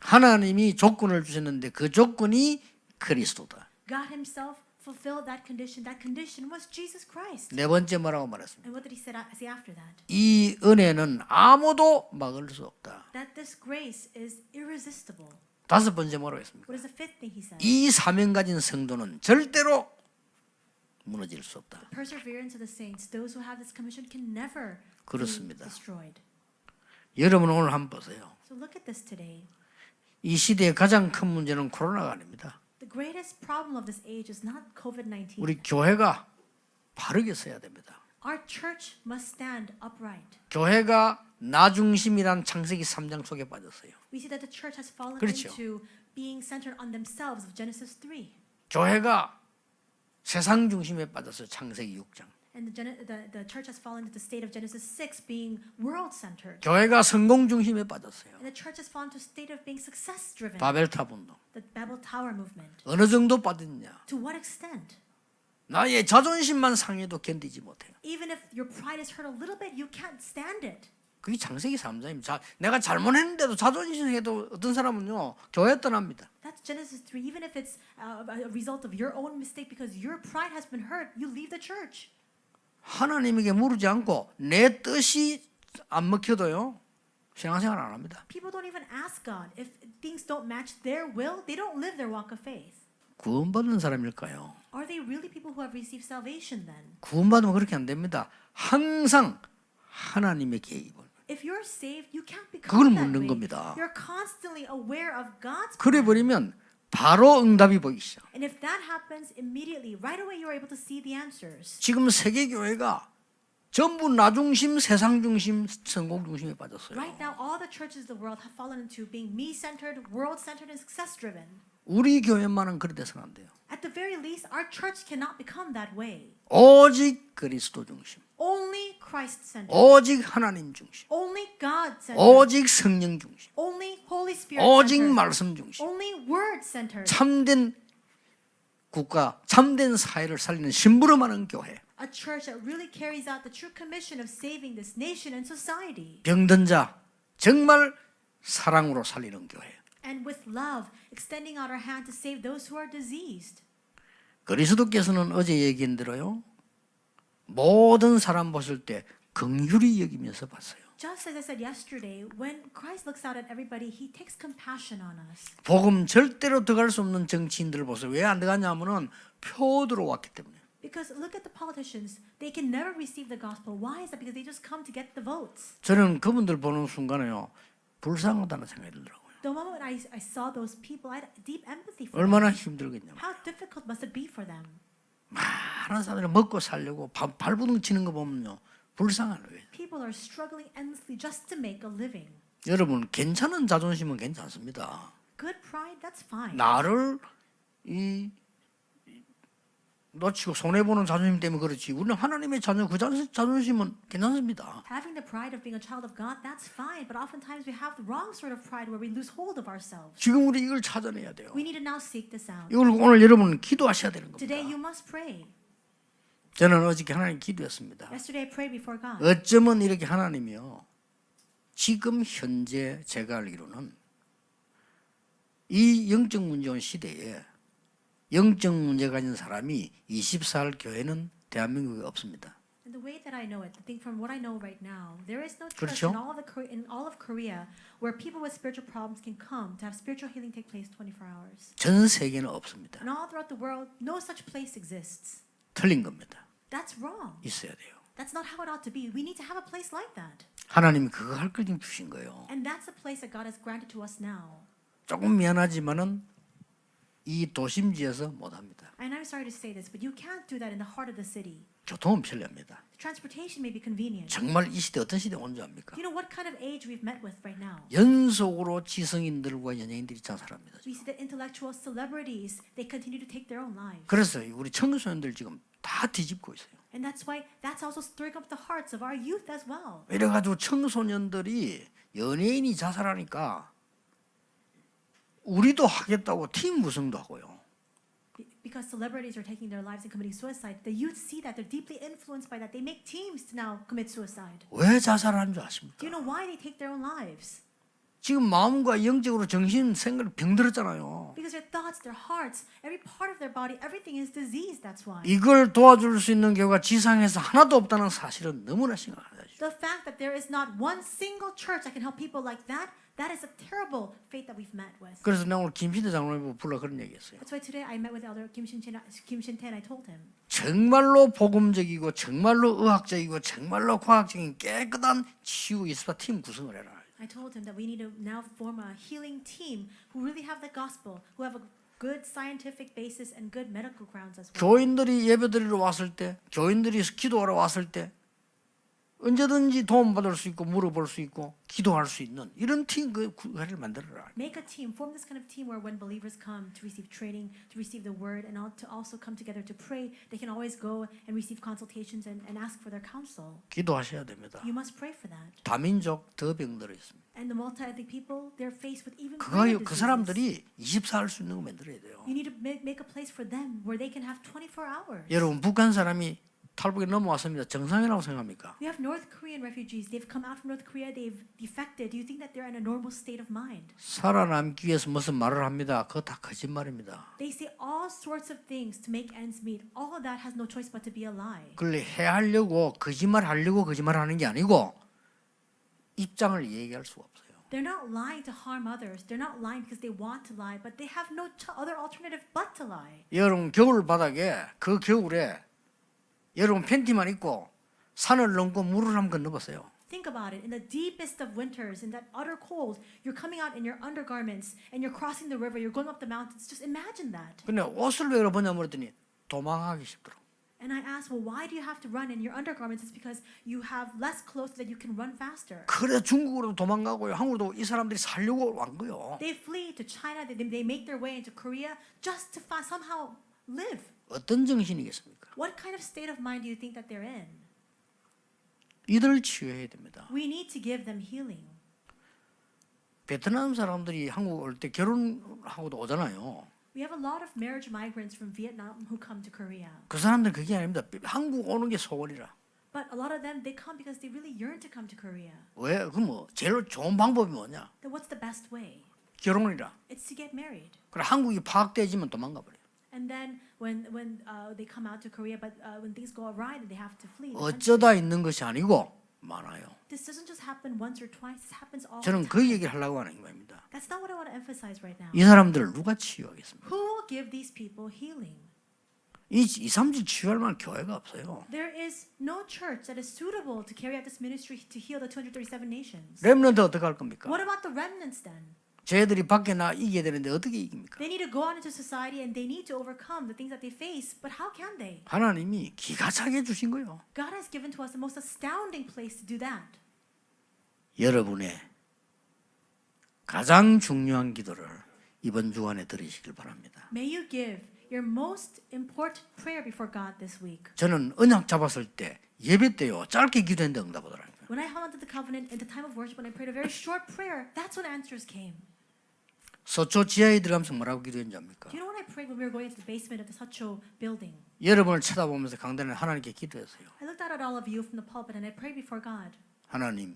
S1: 하나님이 조건을 주셨는데 그 조건이 그리스도다.
S2: God himself fulfilled that condition. That condition was Jesus Christ.
S1: 네 번째 뭐라고 말했습니까?
S2: And what did he say after that?
S1: 이 은혜는 아무도 막을 수 없다.
S2: That this grace is irresistible.
S1: 다섯 번째 뭐라고 했습니까?
S2: What is the fifth thing he said?
S1: 이 사명 가진 성도는 절대로 무너질 수 없다.
S2: Perseverance of the saints, those who have this commission can never
S1: 그렇습니다.
S2: be destroyed.
S1: 여러분 오늘 한번 보세요.
S2: So look at this today.
S1: 이 시대의 가장 큰 문제는 코로나가 아닙니다.
S2: The greatest problem of this age is not COVID-19.
S1: 우리 교회가 바르게 서야 됩니다.
S2: Our church must stand upright.
S1: 교회가 나 중심이란 창세기 3장 속에 빠졌어요.
S2: We see that the church has fallen
S1: 그렇죠.
S2: into being centered on themselves of Genesis 3.
S1: 교회가 세상 중심에 빠졌어요. 창세기 6장.
S2: And the church has fallen into the state of Genesis 6 being world-centered.
S1: 교회가 성공 중심에 빠졌어요.
S2: And the church has fallen to a state of being success-driven.
S1: 바벨탑 운동.
S2: The Babel Tower movement.
S1: 어느 정도 빠졌냐?
S2: To what extent?
S1: 나의 자존심만 상해도 견디지 못해요.
S2: Even if your pride is hurt a little bit, you can't stand it.
S1: 그게 창세기 3장입니다. 내가 잘못했는데도 자존심 해도 어떤 사람은요 교회 떠납니다.
S2: That's Genesis 3. Even if it's a result of your own mistake because your pride has been hurt, you leave the church.
S1: 하나님에게 물지 않고 내 뜻이 안 먹혀도요 신앙생활 안 합니다.
S2: People don't even ask God. If things don't match their will, they don't live their walk of faith.
S1: 구원받는 사람일까요?
S2: Are they really people who have received salvation then?
S1: 구원받으면 그렇게 안 됩니다. 항상 하나님의 계획을.
S2: If you're saved, you can't
S1: 그걸
S2: become that
S1: 묻는
S2: way.
S1: 겁니다.
S2: You're constantly aware of God's
S1: 그래
S2: plan.
S1: 버리면 바로 응답이 보이기 시작.
S2: And if that happens immediately, right away you're able to see the answers.
S1: 지금 세계 교회가 전부 나 중심, 세상 중심, 성공 중심에 빠졌어요.
S2: Right now, all the churches of the world have fallen into being me-centered, world-centered, and success-driven.
S1: 우리 교회만은 그래 돼서는 안 돼요.
S2: At the very least, our church cannot become that way.
S1: 오직 그리스도 중심,
S2: Only Christ-centered.
S1: 오직 하나님 중심,
S2: Only God-centered.
S1: 오직 성령 중심,
S2: Only Holy
S1: 오직
S2: Spirit-centered.
S1: 말씀 중심.
S2: Only Word-centered.
S1: 참된 국가, 참된 사회를 살리는 심부름하는 교회.
S2: A church that really carries out the true commission of saving this nation and society.
S1: 병든 자 정말 사랑으로 살리는 교회.
S2: And with love, extending out our hand to save those who are diseased.
S1: 그리스도께서는 어제 얘기한 대로요. 모든 사람 보실 때 긍휼히 여기면서 봤어요.
S2: Just as I said yesterday, when Christ looks out at everybody, he takes compassion on us.
S1: 복음 절대로 들어갈 수 없는 정치인들을 보세요. 왜 안 들어가냐면은 표 들어왔기 때문에.
S2: Because look at the politicians. They can never receive the gospel. Why is that? Because they just come to get the votes.
S1: 저는 그분들 보는 순간에요. 불쌍하다는 생각이 들더라고요.
S2: The moment I saw those people, I had deep empathy for
S1: 얼마나
S2: them.
S1: 힘들겠냐면.
S2: How difficult must it be for them?
S1: 많은 사람들이 먹고 살려고 발부둥 치는 거 보면요. 불쌍한 거예요.
S2: People are struggling endlessly just to make a living.
S1: 여러분 괜찮은 자존심은 괜찮습니다.
S2: Good pride, that's fine.
S1: 나를 놓치고 손해보는 자존심 때문에 그렇지 우리는 하나님의 자녀 그 자존심은 괜찮습니다.
S2: Having the pride of being a child of God, that's fine. But oftentimes we have the wrong sort of pride where we lose hold of ourselves.
S1: 지금 우리 이걸 찾아내야 돼요.
S2: We need to now seek this out.
S1: 이걸 오늘 여러분은 기도하셔야 되는
S2: Today
S1: 겁니다.
S2: you must pray.
S1: 저는 어저께 하나님 기도했습니다.
S2: Yesterday I prayed before God.
S1: 어쩌면 이렇게 하나님이요 지금 현재 제가 알기로는 이 영적 문제 온 시대에 영적 문제 가진 사람이 24일 교회는 대한민국에 없습니다.
S2: And the way that I know it, the thing from what I know right now, there is no church
S1: 그렇죠?
S2: in all of Korea where people with spiritual problems can come to have spiritual healing take place 24 hours.
S1: 전 세계는 없습니다.
S2: And all throughout the world, no such place exists.
S1: 틀린 겁니다.
S2: That's wrong.
S1: 있어야 돼요.
S2: That's not how it ought to be. We need to have a place like that.
S1: 하나님이 그거 할 걸 좀 주신 거예요.
S2: And that's the place that God has granted to us now.
S1: 조금 미안하지만은 이 도심지에서 못합니다.
S2: And I'm sorry to say this, but you can't do that in the heart of the city.
S1: 교통은 편리합니다.
S2: Transportation may be convenient.
S1: 정말 이 시대 어떤 시대에 온 줄 압니까?
S2: Do you know what kind of age we've met with right now?
S1: 연속으로 지성인들과 연예인들이 자살합니다.
S2: We see that intellectual celebrities, they continue to take their own lives.
S1: 그래서 우리 청소년들 지금 다 뒤집고 있어요.
S2: And that's why that's also stirring up the hearts of our youth as well.
S1: 이래가지고 청소년들이 연예인이 자살하니까 우리도 하겠다고 팀 구성도 하고요.
S2: Because celebrities are taking their lives and committing suicide, the youth see that they're deeply influenced by that. They make teams to now commit suicide.
S1: 왜 자살하는 줄 아십니까?
S2: Do you know why they take their own lives?
S1: 지금 마음과 영적으로 정신 생각 병들었잖아요.
S2: Because their thoughts, their hearts, every part of their body, everything is diseased. That's why.
S1: 이걸 도와줄 수 있는 교회가 지상에서 하나도 없다는 사실은 너무나 심각하죠.
S2: The fact that there is not one single church that can help people like that, that is a terrible fate that we've met with.
S1: 그래서 내가 오늘 김신태 장로님 불러 그런 얘기했어요.
S2: That's why today I met with Elder Kim Shin-tae and I told him,
S1: 정말로 복음적이고 정말로 의학적이고 정말로 과학적인 깨끗한 치유 이스파 팀 구성을 해라.
S2: I told him that we need to now form a healing team who really have the gospel, who have a good scientific basis and good medical grounds as well.
S1: 교인들이 예배드리러 왔을 때, 교인들이 기도하러 왔을 때 언제든지 도움받을 수 있고 물어볼 수 있고 기도할 수 있는 이런 팀 구회를 만들어라.
S2: Make a team, form this kind of team where when believers come to receive training, to receive the word, and to also come together to pray, they can always go and receive consultations and ask for their counsel.
S1: 기도하셔야 됩니다.
S2: You must pray for that.
S1: 다민족 더 병들어 있습니다.
S2: And the multi-ethnic people, they're faced with even
S1: 그
S2: greater diseases.
S1: 사람들이 24할 수 있는 거 만들어야 돼요.
S2: You need to make a place for them where they can have 24 hours.
S1: 여러분 북한 사람이 탈북에 넘어왔습니다. 정상이라고 생각합니까?
S2: We have North Korean refugees. They've come out from North Korea. They've defected. Do you think that they're in a normal state of mind?
S1: 살아남기 위해서 무슨 말을 합니다. 그거 다 거짓말입니다.
S2: They say all sorts of things to make ends meet. All of that has no choice but to be a lie.
S1: 그걸 해하려고 거짓말하려고 거짓말하는 게 아니고 입장을 얘기할 수가 없어요.
S2: They're not lying to harm others. They're not lying because they want to lie, but they have no other alternative but to lie.
S1: 여러분 겨울 바닥에 그 겨울에 여러분 팬티만 입고 산을 넘고 물을 한번 건너보세요.
S2: Think about it. In the deepest of winters, in that utter cold, you're coming out in your undergarments and you're crossing the river. You're going up the mountains. Just imagine that.
S1: 근데 옷을 왜 입었냐 물었더니 도망하기 쉽더라고.
S2: And I asked, well, why do you have to run in your undergarments? It's because you have less clothes so that you can run faster.
S1: 그래 중국으로 도망가고요. 한국도 이 사람들이 살려고 온 거요.
S2: They flee to China. They make their way into Korea just to somehow live.
S1: 어떤 정신이겠습니까?
S2: What kind of state of mind do you think that they're in?
S1: 이들 치유해야 됩니다.
S2: We need to give them healing.
S1: 베트남 사람들이 한국 올 때 결혼하고도 오잖아요.
S2: We have a lot of marriage migrants from Vietnam who come to Korea.
S1: 그 사람들은 그게 아닙니다. 한국 오는 게 소원이라.
S2: But a lot of them, they come because they really yearn to come to Korea.
S1: 왜? 그 뭐 제일 좋은 방법이 뭐냐?
S2: Then what's the best way?
S1: 결혼이라.
S2: It's to get married.
S1: 그래 한국이 파악되지면 도망가 버려.
S2: And then when they come out to Korea, but when things go awry, then they have to flee. the country.
S1: 어쩌다 있는 것이 아니고 많아요.
S2: This doesn't just happen once or twice. This happens all the
S1: 저는
S2: time.
S1: 그 얘기를 하려고 하는 겁니다.
S2: That's not what I want to emphasize right now.
S1: 이 사람들을 누가 치유하겠습니까?
S2: Who will give these people healing?
S1: 이 2, 3주 치유할 만한 교회가 없어요.
S2: There is no church that is suitable to carry out this ministry to heal the 237 nations.
S1: 렘넌트 어떻게 할 겁니까?
S2: What about the remnants then?
S1: 쟤들이 밖에 나 이겨야 되는데 어떻게 이깁니까?
S2: They need to go out into society and they need to overcome the things that they face. But how can they?
S1: 하나님이 기가 차게 주신 거예요.
S2: God has given to us the most astounding place to do that.
S1: 여러분의 가장 중요한 기도를 이번 주간에 드리시길 바랍니다.
S2: May you give your most important prayer before God this week.
S1: 저는 언약 잡았을 때 예배 때요 짧게 기도했는데 응답하더라고요.
S2: When I held onto the covenant in the time of worship, when I prayed a very short prayer, that's when answers came.
S1: 서초 지하에 들어가면서 뭐라고 기도했는지 압니까?
S2: Do you know what I prayed when we were going into the basement of the Sacho building?
S1: 여러분을 쳐다보면서 강단에 하나님께 기도했어요.
S2: I looked out at all of you from the pulpit and I prayed before God.
S1: 하나님,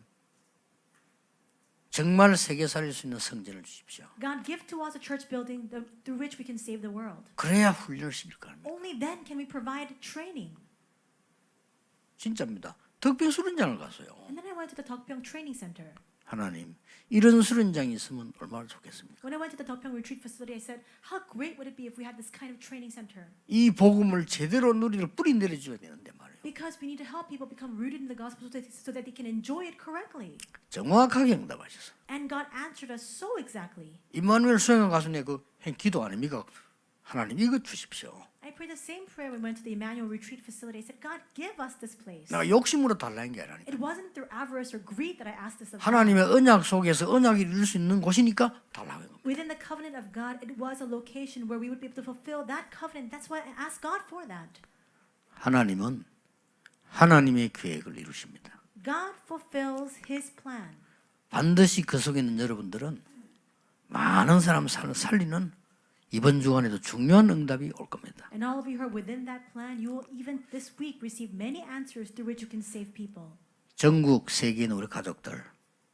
S1: 정말 세계 살릴 수 있는 성전을 주십시오.
S2: God, give to us a church building through which we can save the world.
S1: 그래야 훈련을 시킬 거 아닙니까?
S2: Only then can we provide training.
S1: 진짜입니다. 덕병 수련장을 갔어요.
S2: And then I went to the Tokpyeong Training Center.
S1: 하나님, 이런 수련장이 있으면 얼마나 좋겠습니까?
S2: When I went to the Tokpyeong Retreat Facility, I said, how great would it be if we had this kind of training center?
S1: 이 복음을 제대로 누리를 뿌리 내려줘야 되는데 말이에요.
S2: Because we need to help people become rooted in the gospel so that they can enjoy it correctly.
S1: 정확하게 응답하셔서
S2: And God answered us so exactly.
S1: 임마누엘 수행관 가수네 그 기도 아닙니까? 하나님 이것 주십시오.
S2: I prayed the same prayer when we went to the Emmanuel Retreat facility. I said, God, give us this place.
S1: 내가 욕심으로 달라는 게 아니라
S2: It wasn't through avarice or greed that I asked this of God.
S1: 하나님의 언약 속에서 언약을 이룰 수 있는 곳이니까 달라는 겁니다.
S2: Within the covenant of God, it was a location where we would be able to fulfill that covenant. That's why I asked God for that.
S1: 하나님은 하나님의 계획을 이루십니다.
S2: God fulfills His plan.
S1: 반드시 그 속에 있는 여러분들은 많은 사람 살리는 이번 주간에도 중요한 응답이 올 겁니다.
S2: And all of you who are within that plan, you will even this week receive many answers through which you can save people.
S1: 전국 세계에 있는 우리 가족들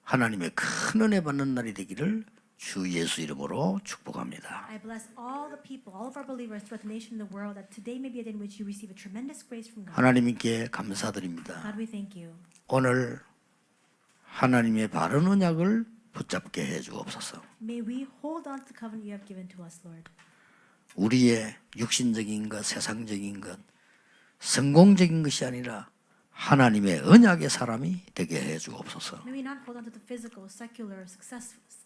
S1: 하나님의 큰 은혜 받는 날이 되기를 주 예수 이름으로 축복합니다.
S2: I bless all the people, all of our believers throughout the nation and the world, that today may be a day in which you receive a tremendous grace from God.
S1: 하나님께 감사드립니다.
S2: God, we thank you.
S1: 오늘 하나님의 바른 언약을 붙잡게 해 주옵소서.
S2: May we hold on to the covenant you have given to us, Lord.
S1: 우리의 육신적인 것, 세상적인 것, 성공적인 것이 아니라 하나님의 언약의 사람이 되게 해 주옵소서.
S2: May we not hold on to the physical, secular,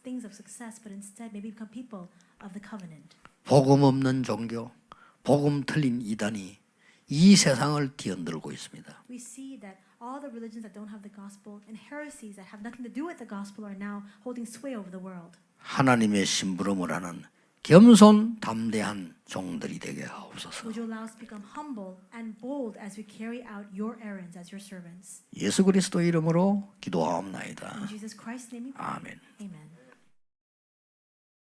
S2: things of success, but instead may we become people of the covenant.
S1: 복음 없는 종교, 복음 틀린 이단이 이 세상을 뒤흔들고 있습니다.
S2: We see that all the religions that don't have the gospel and heresies that have nothing to do with the gospel are now holding sway over the world.
S1: 하나님의 심부름을 하는 겸손 담대한 종들이 되게 하옵소서.
S2: Would you allow us to become humble and bold as we carry out your errands as your servants?
S1: 예수 그리스도 이름으로 기도하옵나이다.
S2: In Jesus Christ's name we pray.
S1: 아멘.
S2: Amen.